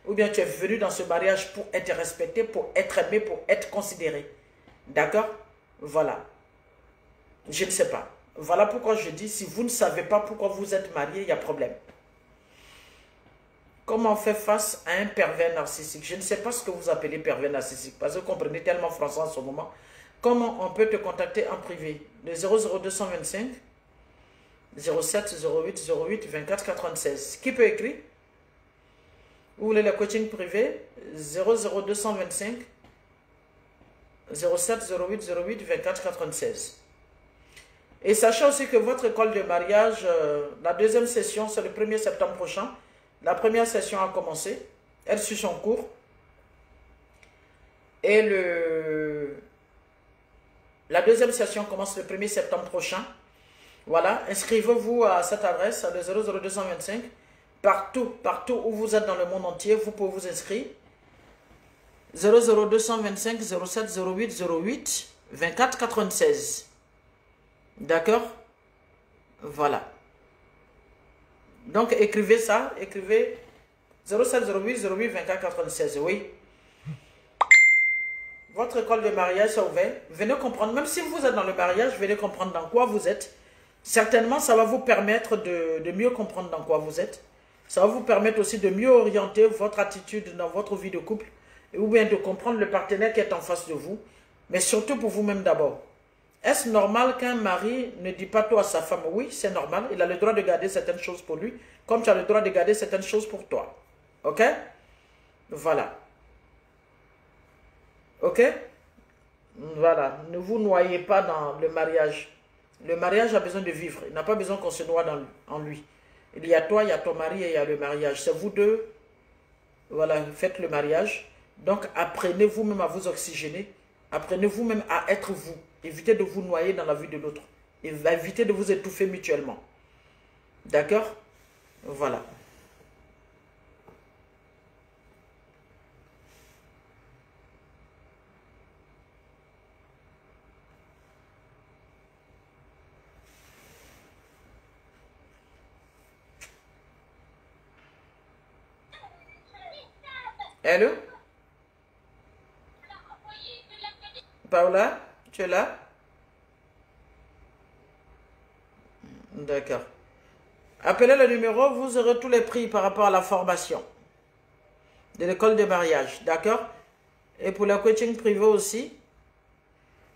Ou bien tu es venu dans ce mariage pour être respecté, pour être aimé, pour être considéré. D'accord? Voilà. Je ne sais pas. Voilà pourquoi je dis, si vous ne savez pas pourquoi vous êtes marié, il y a problème. Comment on fait face à un pervers narcissique? Je ne sais pas ce que vous appelez pervers narcissique, parce que vous comprenez tellement français en ce moment. Comment on peut te contacter en privé? Le 00225 07 08 08 24 96. Qui peut écrire? Vous voulez le coaching privé? 00225 07 08 08 24 96. Et sachez aussi que votre école de mariage, la deuxième session, c'est le 1er septembre prochain. La première session a commencé. Elle suit son cours. Et la deuxième session commence le 1er septembre prochain. Voilà, inscrivez-vous à cette adresse, le 00225. Partout où vous êtes dans le monde entier, vous pouvez vous inscrire. 00225 07 08 08 24 96. D'accord? Voilà. Donc écrivez ça, écrivez 07 08 08 24 96, oui. Votre école de mariage est ouverte. Venez comprendre, même si vous êtes dans le mariage, venez comprendre dans quoi vous êtes. Certainement, ça va vous permettre de mieux comprendre dans quoi vous êtes. Ça va vous permettre aussi de mieux orienter votre attitude dans votre vie de couple. Ou bien de comprendre le partenaire qui est en face de vous. Mais surtout pour vous-même d'abord. Est-ce normal qu'un mari ne dit pas tout à sa femme? Oui, c'est normal. Il a le droit de garder certaines choses pour lui, comme tu as le droit de garder certaines choses pour toi. Ok? Voilà. Ok? Voilà. Ne vous noyez pas dans le mariage. Le mariage a besoin de vivre. Il n'a pas besoin qu'on se noie en lui. Il y a toi, il y a ton mari et il y a le mariage. C'est vous deux. Voilà, faites le mariage. Donc, apprenez vous-même à vous oxygéner. Apprenez vous-même à être vous. Évitez de vous noyer dans la vie de l'autre. Évitez de vous étouffer mutuellement. D'accord? Voilà. Allô? Paola, tu es là? D'accord. Appelez le numéro, vous aurez tous les prix par rapport à la formation de l'école de mariage. D'accord? Et pour le coaching privé aussi,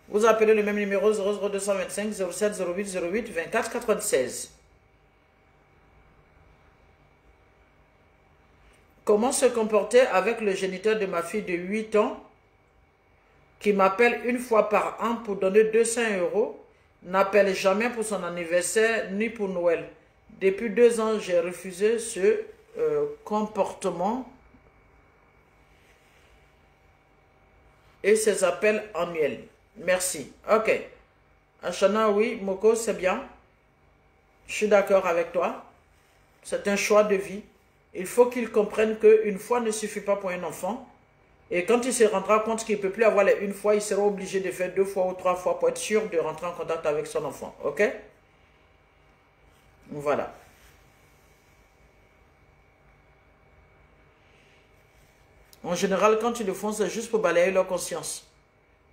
vous appelez le même numéro 00225 07 08 08 24 96. Comment se comporter avec le géniteur de ma fille de 8 ans qui m'appelle une fois par an pour donner 200 €, n'appelle jamais pour son anniversaire ni pour Noël. Depuis 2 ans, j'ai refusé ce comportement et ses appels annuels. Merci. Ok. Ashana, oui, Moko, c'est bien. Je suis d'accord avec toi. C'est un choix de vie. Il faut qu'il comprenne qu'une fois ne suffit pas pour un enfant. Et quand il se rendra compte qu'il ne peut plus avoir les une fois, il sera obligé de faire 2 fois ou 3 fois pour être sûr de rentrer en contact avec son enfant. Ok? Voilà. En général, quand ils le font, c'est juste pour balayer leur conscience.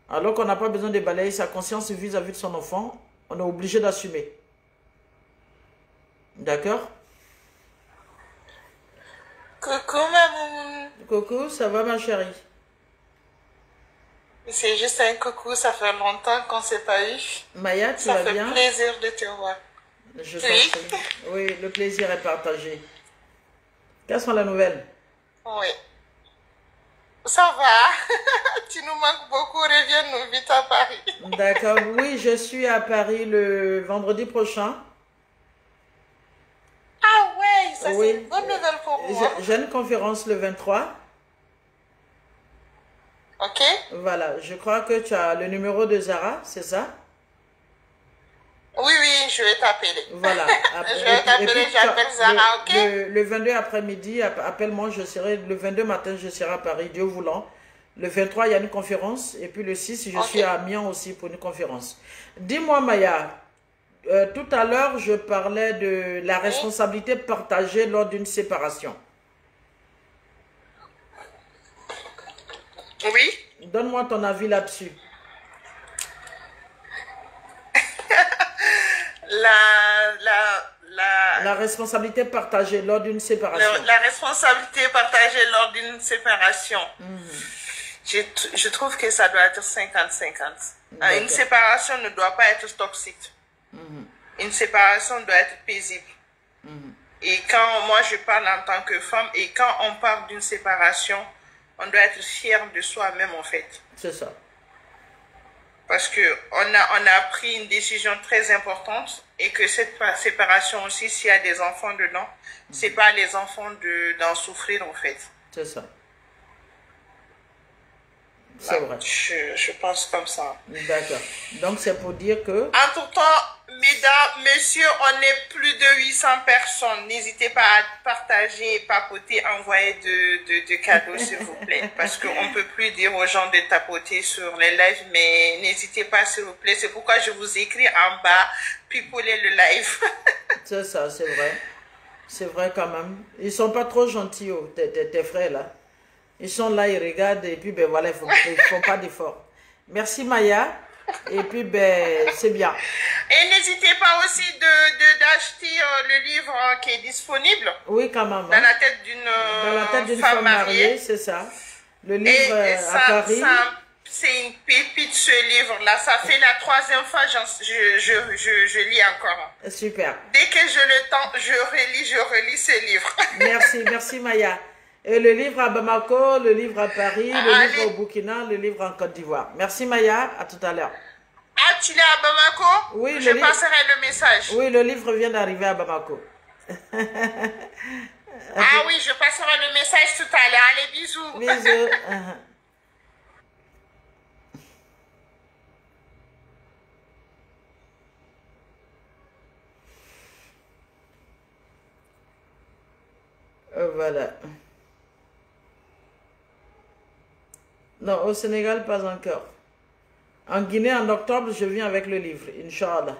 Alors qu'on n'a pas besoin de balayer sa conscience vis-à-vis de son enfant, on est obligé d'assumer. D'accord? Coucou maman. Coucou, ça va ma chérie? C'est juste un coucou, ça fait longtemps qu'on ne s'est pas eu. Maya, tu vas bien? Ça fait plaisir de te voir. Je t'en prie. Oui, le plaisir est partagé. Quelles sont les nouvelles? Oui. Ça va. Tu nous manques beaucoup, reviens-nous vite à Paris. D'accord, oui, je suis à Paris le vendredi prochain. Ah ouais, ça Oui. c'est une bonne nouvelle pour moi. J'ai une conférence le 23. Ok. Voilà, je crois que tu as le numéro de Zara, c'est ça? Oui, oui, je vais t'appeler. Voilà. Je vais t'appeler, j'appelle Zara, ok? Le 22 après-midi, appelle-moi, je serai, le 22 matin, je serai à Paris, Dieu voulant. Le 23, il y a une conférence. Et puis le 6, je suis à Amiens aussi pour une conférence. Dis-moi, Maya, tout à l'heure, je parlais de la responsabilité partagée lors d'une séparation. Oui. Donne-moi ton avis là-dessus. La responsabilité partagée lors d'une séparation. La responsabilité partagée lors d'une séparation. Je trouve que ça doit être 50-50. Une séparation ne doit pas être toxique. Une séparation doit être paisible. Et quand moi je parle en tant que femme, et quand on parle d'une séparation, on doit être fier de soi-même en fait. C'est ça. Parce qu'on a pris une décision très importante et que cette séparation aussi, s'il y a des enfants dedans, c'est pas les enfants d'en souffrir en fait. C'est ça. C'est vrai. Je pense comme ça. D'accord. Donc c'est pour dire que... En tout temps, mesdames, messieurs, on est plus de 800 personnes. N'hésitez pas à partager, papoter, envoyer de cadeaux s'il vous plaît. Parce qu'on ne peut plus dire aux gens de tapoter sur les lives, mais n'hésitez pas s'il vous plaît. C'est pourquoi je vous écris en bas, pipoler le live. C'est ça, c'est vrai. C'est vrai quand même. Ils sont pas trop gentils, oh, tes frères là. Ils sont là, ils regardent et puis ben voilà, ils font pas d'efforts. Merci Maya. Et puis ben c'est bien. Et n'hésitez pas aussi d'acheter le livre qui est disponible. Oui quand même. Dans la tête d'une femme mariée, c'est ça. Le livre à Paris. C'est une pépite ce livre-là. Ça fait la 3e fois je lis encore. Super. Dès que je le temps, je relis ce livre. Merci Maya. Et le livre à Bamako, le livre à Paris, le livre au Burkina, le livre en Côte d'Ivoire. Merci Maya, à tout à l'heure. Ah, tu l'es à Bamako? Oui, je passerai le message. Oui, le livre vient d'arriver à Bamako. Ah oui, je passerai le message tout à l'heure. Allez, bisous. Bisous. Voilà. Non, au Sénégal, pas encore. En Guinée, en octobre, je viens avec le livre, Inch'Allah.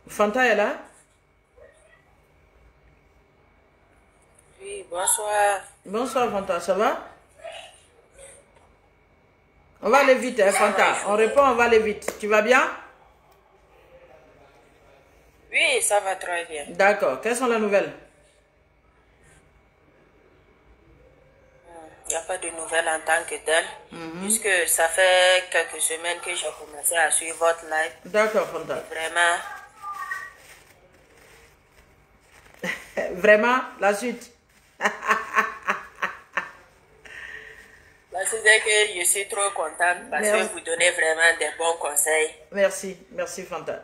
Fanta est là? Oui, bonsoir. Bonsoir, Fanta, ça va? On va aller vite, hein, Fanta. On répond, on va aller vite. Tu vas bien? Oui, ça va très bien. D'accord. Quelles sont les nouvelles? Il n'y a pas de nouvelles en tant que telle, puisque ça fait quelques semaines que j'ai commencé à suivre votre live. D'accord, Fanta. Vraiment. vraiment, la suite. C'est que je suis trop contente parce que vous donnez vraiment des bons conseils. Merci, merci Fanta.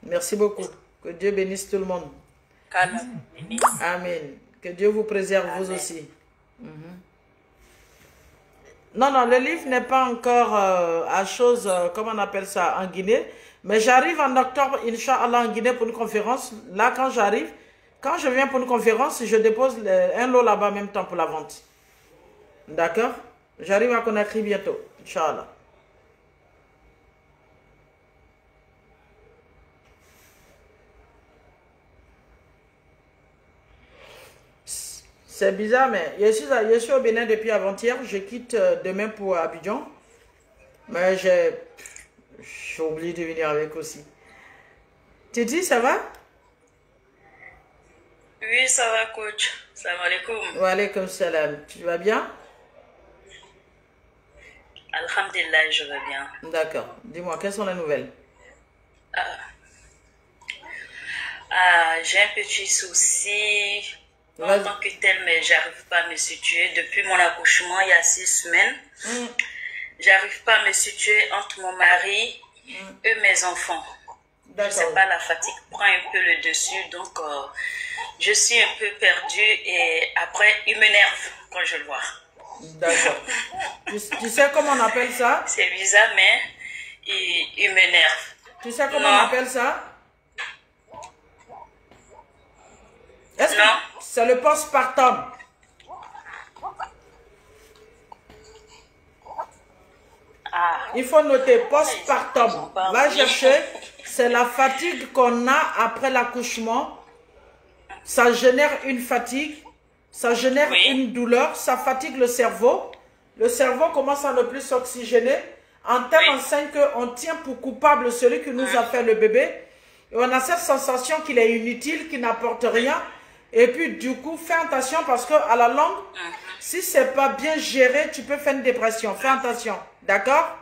Merci beaucoup. Que Dieu bénisse tout le monde. Amen. Que Dieu vous préserve, vous aussi. Non, non, le livre n'est pas encore à chose, comment on appelle ça, en Guinée. Mais j'arrive en octobre, Inch'Allah, en Guinée pour une conférence. Là, quand j'arrive, quand je viens pour une conférence, je dépose un lot là-bas en même temps pour la vente. D'accord? J'arrive à Conakry bientôt, Inch'Allah. C'est bizarre, mais je suis au Bénin depuis avant-hier. Je quitte demain pour Abidjan. Mais j'ai oublié de venir avec aussi. Titi, ça va? Oui, ça va, coach. Salam alaikum. Wa alaikum salam. Tu vas bien? Alhamdulillah, je vais bien. D'accord. Dis-moi, quelles sont les nouvelles? J'ai un petit souci en tant que tel, mais j'arrive pas à me situer. Depuis mon accouchement, il y a 6 semaines, j'arrive pas à me situer entre mon mari et mes enfants. Je sais pas, la fatigue prend un peu le dessus, donc je suis un peu perdue et après, il m'énerve quand je le vois. D'accord. Tu sais comment on appelle ça? C'est bizarre, mais il m'énerve. Tu sais comment on appelle ça? Est-ce que c'est le postpartum? Il faut noter postpartum. Va chercher, c'est la fatigue qu'on a après l'accouchement. Ça génère une fatigue, ça génère une douleur, ça fatigue le cerveau. Le cerveau commence à ne plus s'oxygéner. En telle enseigne qu'on tient pour coupable celui qui nous a fait le bébé. Et on a cette sensation qu'il est inutile, qu'il n'apporte rien. Et puis du coup, fais attention parce qu'à la longue, si c'est pas bien géré, tu peux faire une dépression. Fais attention, d'accord?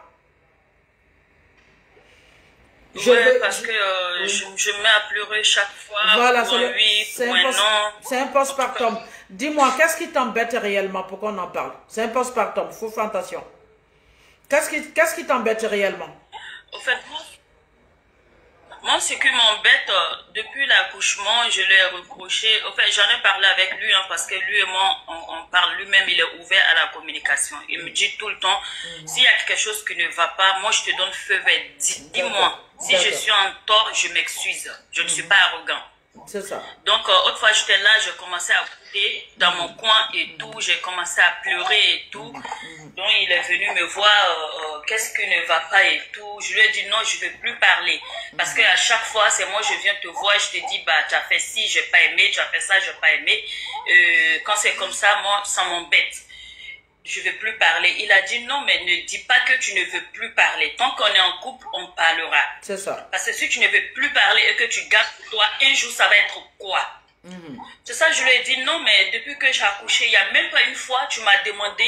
Parce que je me mets à pleurer chaque fois. Voilà, c'est un postpartum. Dis-moi, qu'est-ce qui t'embête réellement pour qu'on en parle? C'est un postpartum, il faut faire attention. Qu'est-ce qui t'embête réellement? En fait, moi, ce qui m'embête, depuis l'accouchement, je l'ai reproché. En fait, j'en ai parlé avec lui, parce que lui et moi, on parle lui-même, il est ouvert à la communication. Il me dit tout le temps, s'il y a quelque chose qui ne va pas, moi, je te donne feu vert. Dis-moi, si je suis en tort, je m'excuse. Je ne suis pas arrogant. C'est ça. Donc, autrefois, j'étais là, j'ai commencé à bouder dans mon coin et tout. J'ai commencé à pleurer et tout. Donc, il est venu me voir, qu'est-ce qui ne va pas et tout. Je lui ai dit, non, je ne veux plus parler. Parce qu'à chaque fois, c'est moi, je viens te voir, je te dis, bah, tu as fait ci, j'ai pas aimé, tu as fait ça, j'ai pas aimé. Quand c'est comme ça, moi, ça m'embête. Je ne veux plus parler. Il a dit, non, mais ne dis pas que tu ne veux plus parler. Tant qu'on est en couple, on parlera. C'est ça. Parce que si tu ne veux plus parler et que tu gardes pour toi, un jour, ça va être quoi? C'est ça, je lui ai dit, non, mais depuis que j'ai accouché, il n'y a même pas une fois, tu m'as demandé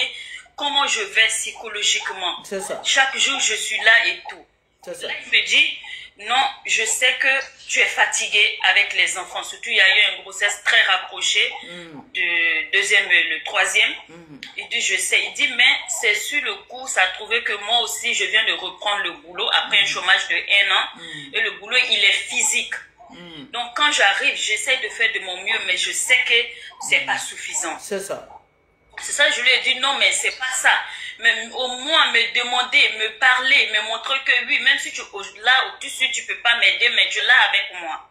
comment je vais psychologiquement. C'est ça. Chaque jour, je suis là et tout. C'est ça. Là, il me dit, non, je sais que tu es fatigué avec les enfants. Surtout, il y a eu une grossesse très rapprochée, de deuxième et le troisième. Il dit, je sais. Il dit, mais c'est sur le coup, ça a trouvé que moi aussi, je viens de reprendre le boulot après un chômage de 1 an. Et le boulot, il est physique. Donc, quand j'arrive, j'essaie de faire de mon mieux, mais je sais que c'est pas suffisant. C'est ça. C'est ça, je lui ai dit, non, mais c'est pas ça. Mais au moins, me demander, me parler, me montrer que oui, même si tu là où tu suis, tu peux pas m'aider, mais tu es là avec moi.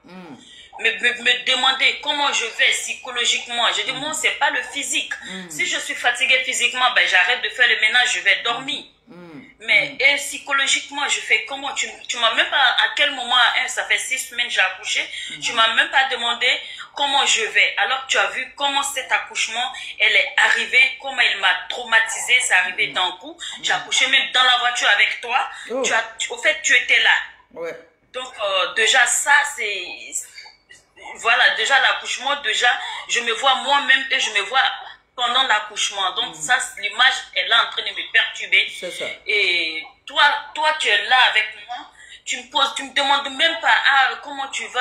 Me demander comment je vais psychologiquement. Je dis, moi, c'est pas le physique. Si je suis fatiguée physiquement, ben, j'arrête de faire le ménage, je vais dormir. Mais et psychologiquement, je fais comment? Tu m'as même pas, à quel moment, ça fait 6 semaines j'ai accouché, tu m'as même pas demandé comment je vais. Alors tu as vu comment cet accouchement, elle est arrivée, comment elle m'a traumatisée, c'est arrivé d'un coup. J'ai accouché même dans la voiture avec toi. Au fait, tu étais là. Donc déjà ça, c'est... Voilà, déjà l'accouchement, déjà, je me vois moi-même et je me vois pendant l'accouchement. Donc ça, l'image, elle est en train de me perturber. C'est ça. Et toi, tu es là avec moi. Tu me demandes même pas comment tu vas,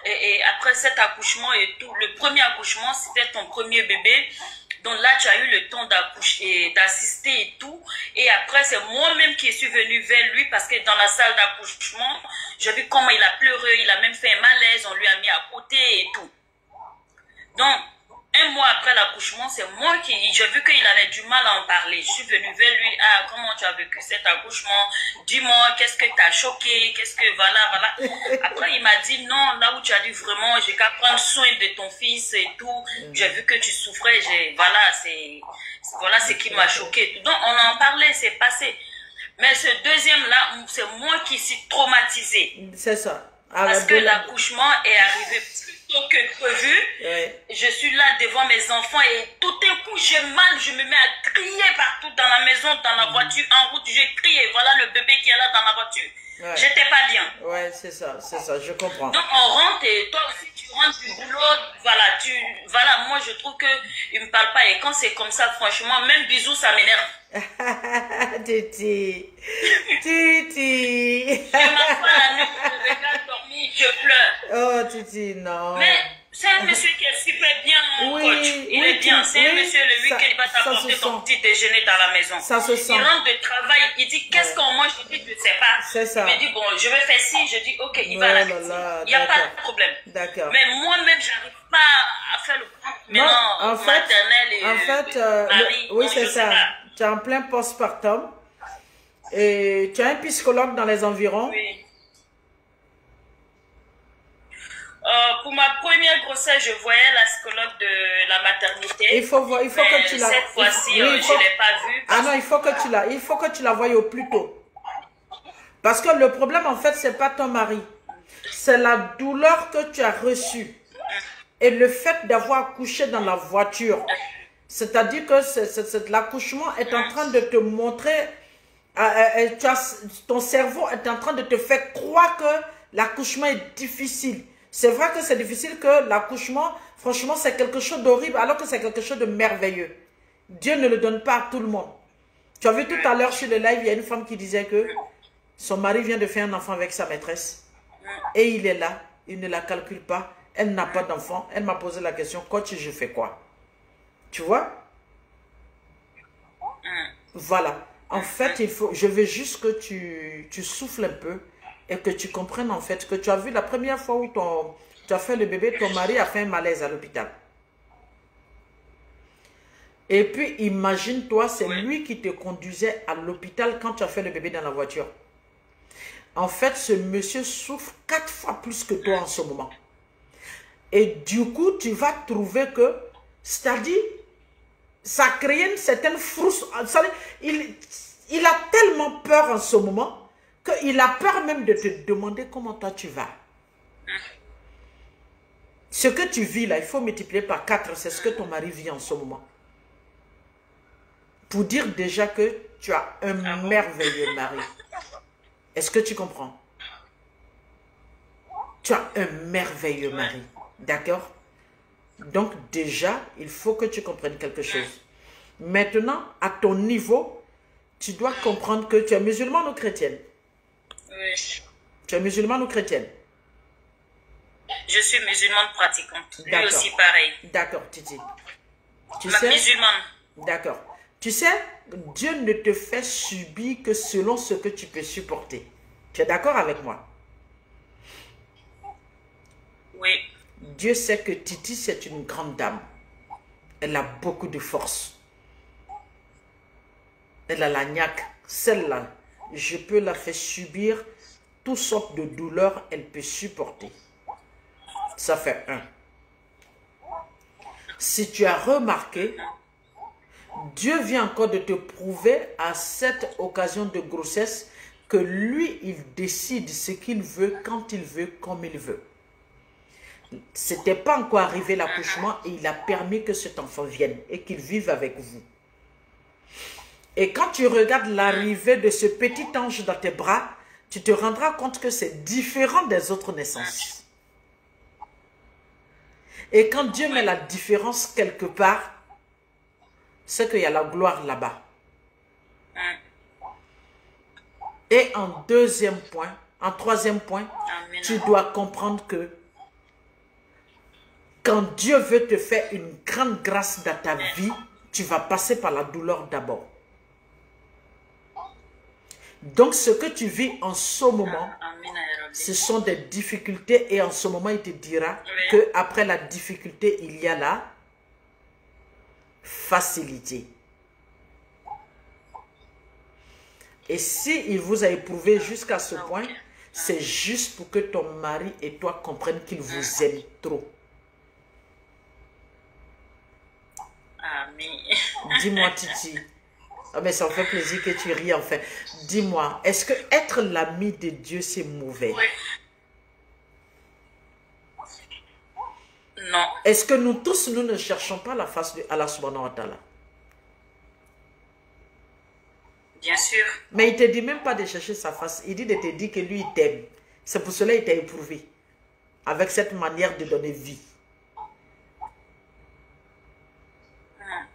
et après cet accouchement et tout, le premier accouchement, c'était ton premier bébé. Donc là, tu as eu le temps d'accoucher, d'assister et tout. Et après, c'est moi-même qui suis venue vers lui parce que dans la salle d'accouchement, j'ai vu comment il a pleuré, il a même fait un malaise, on lui a mis à côté et tout. Donc, un mois après l'accouchement, c'est moi qui, j'ai vu qu'il avait du mal à en parler. Je suis venue vers lui, ah, comment tu as vécu cet accouchement? Dis-moi, qu'est-ce que t'as choqué? Qu'est-ce que, voilà. Après, il m'a dit, non, là où tu as dit vraiment, j'ai qu'à prendre soin de ton fils et tout. J'ai vu que tu souffrais, voilà ce qui m'a choqué. Donc, on en parlait, c'est passé. Mais ce deuxième-là, c'est moi qui suis traumatisée. C'est ça. Parce que l'accouchement est arrivé plus tôt que prévu. Ouais. Je suis là devant mes enfants et tout d'un coup j'ai mal, je me mets à crier partout dans la maison, dans la voiture, en route, je crie et voilà le bébé qui est là dans la voiture. Ouais. J'étais pas bien. Ouais, c'est ça, je comprends. Donc on rentre et toi aussi tu rentres du boulot, voilà, moi je trouve que il me parle pas et quand c'est comme ça, franchement, même bisous ça m'énerve. Titi. Et ma fois la nuit, je me regarde dormir, je pleure. Oh, Titi, non. Mais c'est un monsieur qui est super bien, Oui, coach. Il est bien. C'est un monsieur, le week-end, il va t'apporter ton petit déjeuner dans la maison. Ça se sent. Il rentre de travail, il dit qu'est-ce qu'on mange? Je dis, je ne sais pas. C'est ça. Il me dit, bon, je vais faire ci. Je dis, ok, il va à la cuisine. Il n'y a pas de problème. D'accord. Mais moi-même, j'arrive pas à faire le point. Non, Maternelle et Mari, oui, c'est ça. Tu es en plein postpartum et tu as un psychologue dans les environs. Oui. Pour ma première grossesse, je voyais la psychologue de la maternité. Il faut que tu la... Cette fois-ci, je ne l'ai pas vue. Ah non, il faut que tu la voies au plus tôt. Parce que le problème, en fait, c'est pas ton mari. C'est la douleur que tu as reçue. Et le fait d'avoir accouché dans la voiture. C'est-à-dire que l'accouchement est en train de te montrer... ton cerveau est en train de te faire croire que l'accouchement est difficile. C'est vrai que c'est difficile, que l'accouchement, franchement, c'est quelque chose d'horrible, alors que c'est quelque chose de merveilleux. Dieu ne le donne pas à tout le monde. Tu as vu tout à l'heure sur le live, il y a une femme qui disait que son mari vient de faire un enfant avec sa maîtresse. Et il est là, il ne la calcule pas, elle n'a pas d'enfant. Elle m'a posé la question, coach, je fais quoi? Tu vois? Voilà. En fait, je veux juste que tu souffles un peu. Et que tu comprennes en fait que tu as vu la première fois où tu as fait le bébé, ton mari a fait un malaise à l'hôpital. Et puis imagine-toi, c'est lui qui te conduisait à l'hôpital quand tu as fait le bébé dans la voiture. En fait, ce monsieur souffre 4 fois plus que toi en ce moment. Et du coup, tu vas trouver que, c'est-à-dire, ça crée une certaine frousse. Il a tellement peur en ce moment qu'il a peur même de te demander comment toi tu vas. Ce que tu vis là, il faut multiplier par 4, c'est ce que ton mari vit en ce moment. Pour dire déjà que tu as un merveilleux mari. Est-ce que tu comprends? Tu as un merveilleux mari. D'accord? Donc déjà, il faut que tu comprennes quelque chose. Maintenant, à ton niveau, tu dois comprendre que tu es musulmane ou chrétienne? Oui. Tu es musulmane ou chrétienne? Je suis musulmane pratiquante. Lui aussi pareil. D'accord, Titi. Tu sais? Musulmane. D'accord. Tu sais, Dieu ne te fait subir que selon ce que tu peux supporter. Tu es d'accord avec moi? Oui. Dieu sait que Titi, c'est une grande dame. Elle a beaucoup de force. Elle a la niaque. Celle-là, je peux la faire subir toutes sortes de douleurs, elle peut supporter. Ça fait 1. Si tu as remarqué, Dieu vient encore de te prouver à cette occasion de grossesse que lui, il décide ce qu'il veut, quand il veut, comme il veut. C'était pas encore arrivé l'accouchement et il a permis que cet enfant vienne et qu'il vive avec vous. Et quand tu regardes l'arrivée de ce petit ange dans tes bras, tu te rendras compte que c'est différent des autres naissances. Et quand Dieu met la différence quelque part, c'est qu'il y a la gloire là-bas. Et en troisième point, tu dois comprendre que Quand Dieu veut te faire une grande grâce dans ta vie, tu vas passer par la douleur d'abord. Donc, ce que tu vis en ce moment, ce sont des difficultés et en ce moment, il te dira qu'après la difficulté, il y a la facilité. Et si il vous a éprouvé jusqu'à ce point, c'est juste pour que ton mari et toi comprennent qu'il vous aime trop. Dis-moi, Titi. Ah, mais ça me fait plaisir que tu ris, enfin. Dis-moi, est-ce que être l'ami de Dieu, c'est mauvais? Oui. Non. Est-ce que nous tous, nous ne cherchons pas la face de Allah subhanahu wa ta'ala? Bien sûr. Mais il ne te dit même pas de chercher sa face. Il dit de te dire que lui, il t'aime. C'est pour cela qu'il t'a éprouvé. Avec cette manière de donner vie.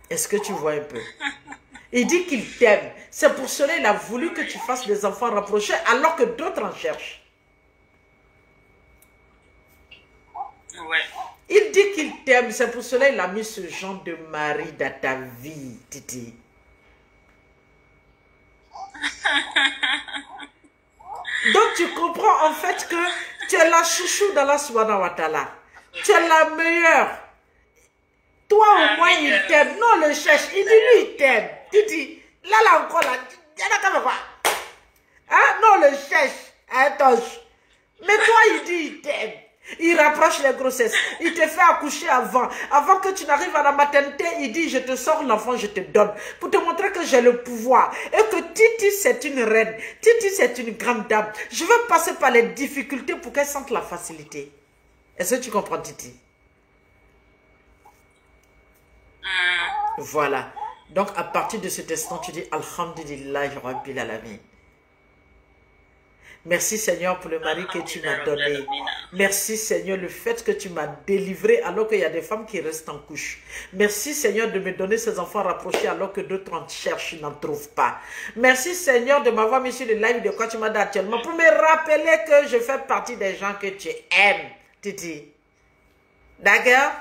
Est-ce que tu vois un peu? Il dit qu'il t'aime. C'est pour cela qu'il a voulu que tu fasses des enfants rapprochés alors que d'autres en cherchent. Ouais. Il dit qu'il t'aime. C'est pour cela qu'il a mis ce genre de mari dans ta vie, Titi. Donc tu comprends en fait que tu es la chouchou d'Allah subhanahu wa ta'ala. Tu es la meilleure. Toi au moins il t'aime. Non, le cherche. Il dit lui il t'aime. Titi, là encore là. Hein? Non, le cherche. Attends. Mais toi il dit il t'aime. Il rapproche les grossesses. Il te fait accoucher avant. Avant que tu n'arrives à la maternité, il dit je te sors l'enfant, je te donne. Pour te montrer que j'ai le pouvoir. Et que Titi c'est une reine. Titi c'est une grande dame. Je veux passer par les difficultés pour qu'elle sente la facilité. Est-ce que tu comprends, Titi? Voilà. Donc à partir de cet instant, tu dis Alhamdulillah Rabbil Alamin. Merci Seigneur pour le mari que tu m'as donné. Merci Seigneur le fait que tu m'as délivré alors qu'il y a des femmes qui restent en couche. Merci Seigneur de me donner ces enfants rapprochés alors que d'autres en cherchent, n'en trouvent pas. Merci Seigneur de m'avoir mis sur le live de quoi tu m'as dit actuellement pour me rappeler que je fais partie des gens que tu aimes, Titi. D'accord?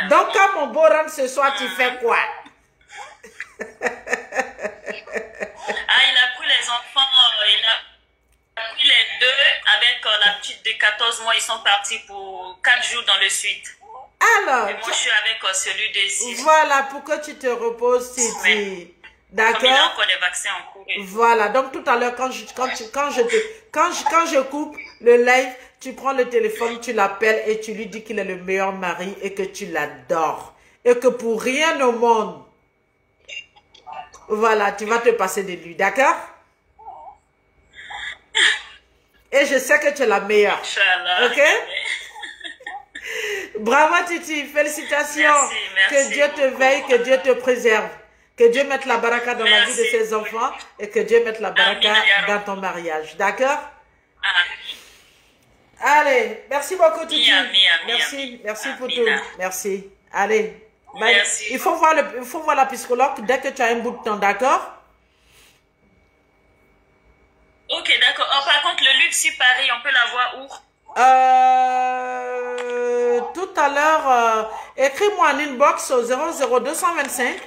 Donc quand mon beau rentre ce soir, tu fais quoi? Ah, il a pris les enfants, il a pris les deux avec la petite de 14 mois. Ils sont partis pour 4 jours dans le sud. Alors, et moi, je suis avec celui de 6. Voilà, pour que tu te reposes, Titi. Oui. D'accord? Il a encore des vaccins en cours. Voilà, donc tout à l'heure, quand je coupe le live, tu prends le téléphone, tu l'appelles et tu lui dis qu'il est le meilleur mari et que tu l'adores. Et que pour rien au monde, voilà, tu vas te passer de lui, d'accord? Et je sais que tu es la meilleure. Inch'Allah. Ok? Bravo Titi, félicitations. Merci, que Dieu te veille, que Dieu te préserve. Que Dieu mette la baraka dans la vie de ses enfants et que Dieu mette la baraka dans ton mariage. D'accord? Allez, merci beaucoup Titi. Merci pour tout. Merci. Allez. Merci. Il faut voir la psychologue dès que tu as un bout de temps, d'accord? Ok, d'accord. Oh, par contre, le Luxi Paris, on peut l'avoir où? Tout à l'heure, écris-moi en inbox au 00225.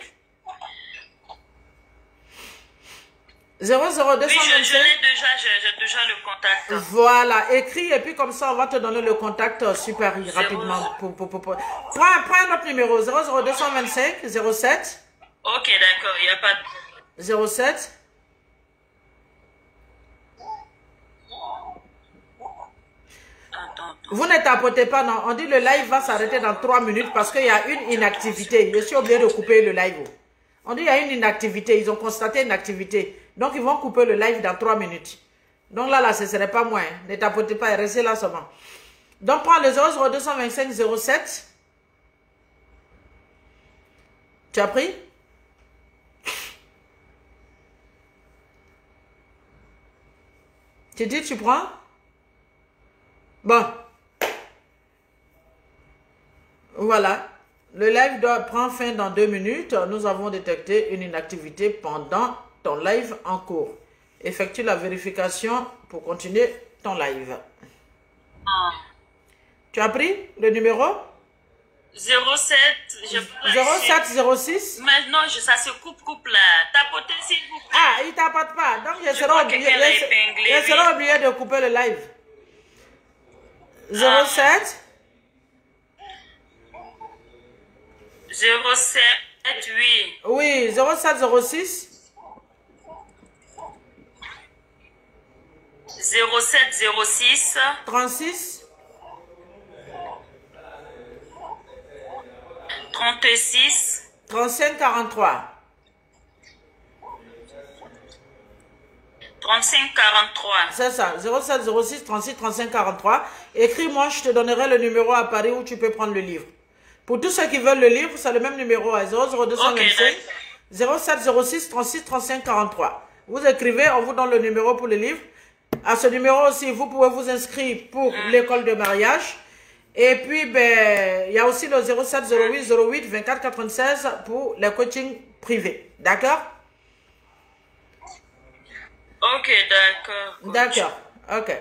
00225. Oui, je l'ai déjà, j'ai déjà le contact. Voilà, écris et puis comme ça, on va te donner le contact super rapidement. Prends un autre numéro, 00225 07. Ok, d'accord, il n'y a pas de... 07. Vous ne tapotez pas, non. On dit le live va s'arrêter dans 3 minutes parce qu'il y a une inactivité. Je suis obligé de couper le live. On dit il y a une inactivité. Ils ont constaté une activité. Donc, ils vont couper le live dans 3 minutes. Donc là, ce ne serait pas moi. Hein. Ne tapotez pas et restez là seulement. Donc, prends le 00225 07. Tu as pris? Tu dis, tu prends? Bon. Voilà. Le live doit prendre fin dans 2 minutes. Nous avons détecté une inactivité pendant ton live en cours. Effectue la vérification pour continuer ton live. Tu as pris le numéro? 07, je 0706. Mais non, ça se coupe là. Tapotez s'il vous plaît. Ah, il tapote pas. Donc je serai crois obligé, qu'elle a épinglé, je serai obligé de couper le live. 07 07, oui. Oui, 0706 0706 36 36 35 43. 35 43. C'est ça, 0706 36 35 43. Écris-moi, je te donnerai le numéro à Paris où tu peux prendre le livre. Pour tous ceux qui veulent le livre, c'est le même numéro à 00225 0706 36 35 43. Vous écrivez, on vous donne le numéro pour le livre. À ce numéro aussi, vous pouvez vous inscrire pour l'école de mariage. Et puis, ben, il y a aussi le 07 08 08 24 96 pour les coachings privés. D'accord? Ok, d'accord. D'accord, ok.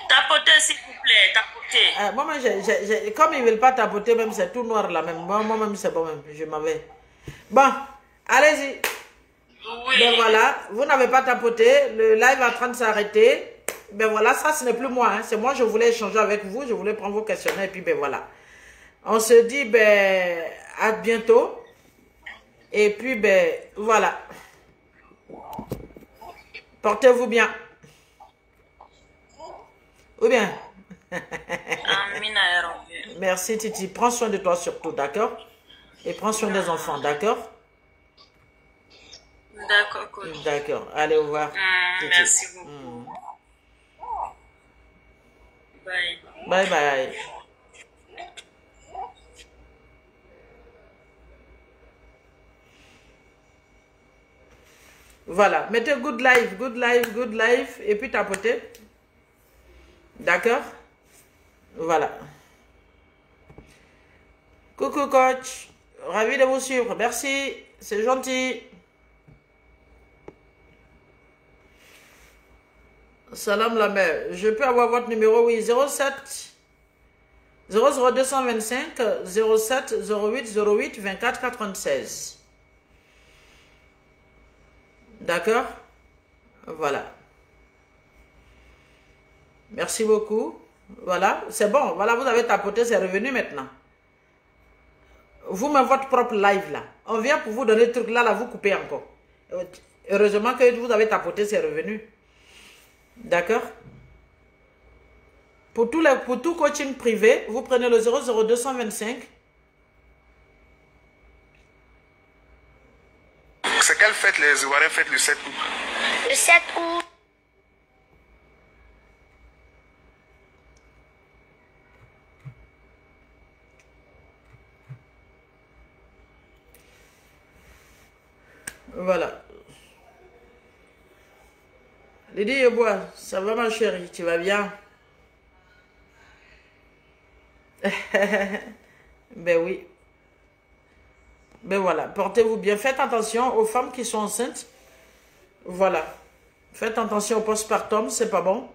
Tapotez s'il vous plaît, tapotez. Moi, comme ils ne veulent pas tapoter, même c'est tout noir là même. Moi-même, c'est bon même. Je m'en vais. Bon, allez-y. Oui. Ben voilà, vous n'avez pas tapoté. Le live est en train de s'arrêter. Ben voilà, ça, ce n'est plus moi. Hein. C'est moi, je voulais échanger avec vous. Je voulais prendre vos questionnaires. Et puis, ben voilà. On se dit, ben, à bientôt. Et puis, ben, voilà. Portez-vous bien. Ou bien? Merci Titi. Prends soin de toi surtout, d'accord? Et prends soin des enfants, d'accord? D'accord, coach. D'accord. Allez, au revoir. Merci beaucoup. Bye. Bye bye. Voilà. Mettez good life, good life, good life. Et puis tapotez. D'accord? Voilà. Coucou coach. Ravi de vous suivre. Merci. C'est gentil. Salam la mère. Je peux avoir votre numéro? Oui. 07 00225 07 08 08 24 96. D'accord? Voilà. Merci beaucoup. Voilà, c'est bon. Voilà, vous avez tapoté, c'est revenu maintenant. Vous mettez votre propre live là. On vient pour vous donner le truc là, vous coupez encore. Heureusement que vous avez tapoté, c'est revenu. D'accord? Pour tout coaching privé, vous prenez le 00225. C'est quelle fête les Ivoiriens fêtent le 7 août? Le 7 août. Voilà. Lydie Yebois, ça va ma chérie, tu vas bien? Ben oui. Ben voilà, portez-vous bien. Faites attention aux femmes qui sont enceintes. Voilà. Faites attention au postpartum, c'est pas bon.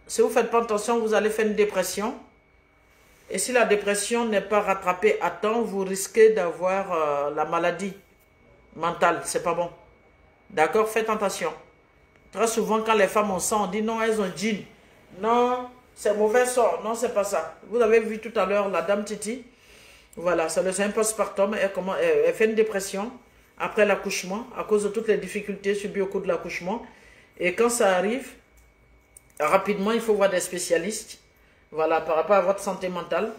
Si vous ne faites pas attention, vous allez faire une dépression. Et si la dépression n'est pas rattrapée à temps, vous risquez d'avoir la maladie mentale. C'est pas bon. D'accord? Faites attention. Très souvent, quand les femmes ont ça, on dit non, elles ont jean. Non, c'est mauvais sort. Non, c'est pas ça. Vous avez vu tout à l'heure la dame Titi. Voilà, c'est le postpartum. Elle fait une dépression après l'accouchement à cause de toutes les difficultés subies au cours de l'accouchement. Et quand ça arrive, rapidement, il faut voir des spécialistes. Voilà, par rapport à votre santé mentale,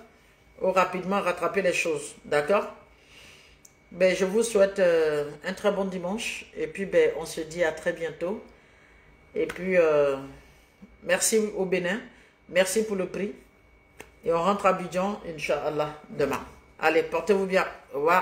ou rapidement rattraper les choses. D'accord? Ben, je vous souhaite un très bon dimanche. Et puis, ben, on se dit à très bientôt. Et puis, merci au Bénin. Merci pour le prix. Et on rentre à Abidjan, Inch'Allah, demain. Allez, portez-vous bien. Au revoir.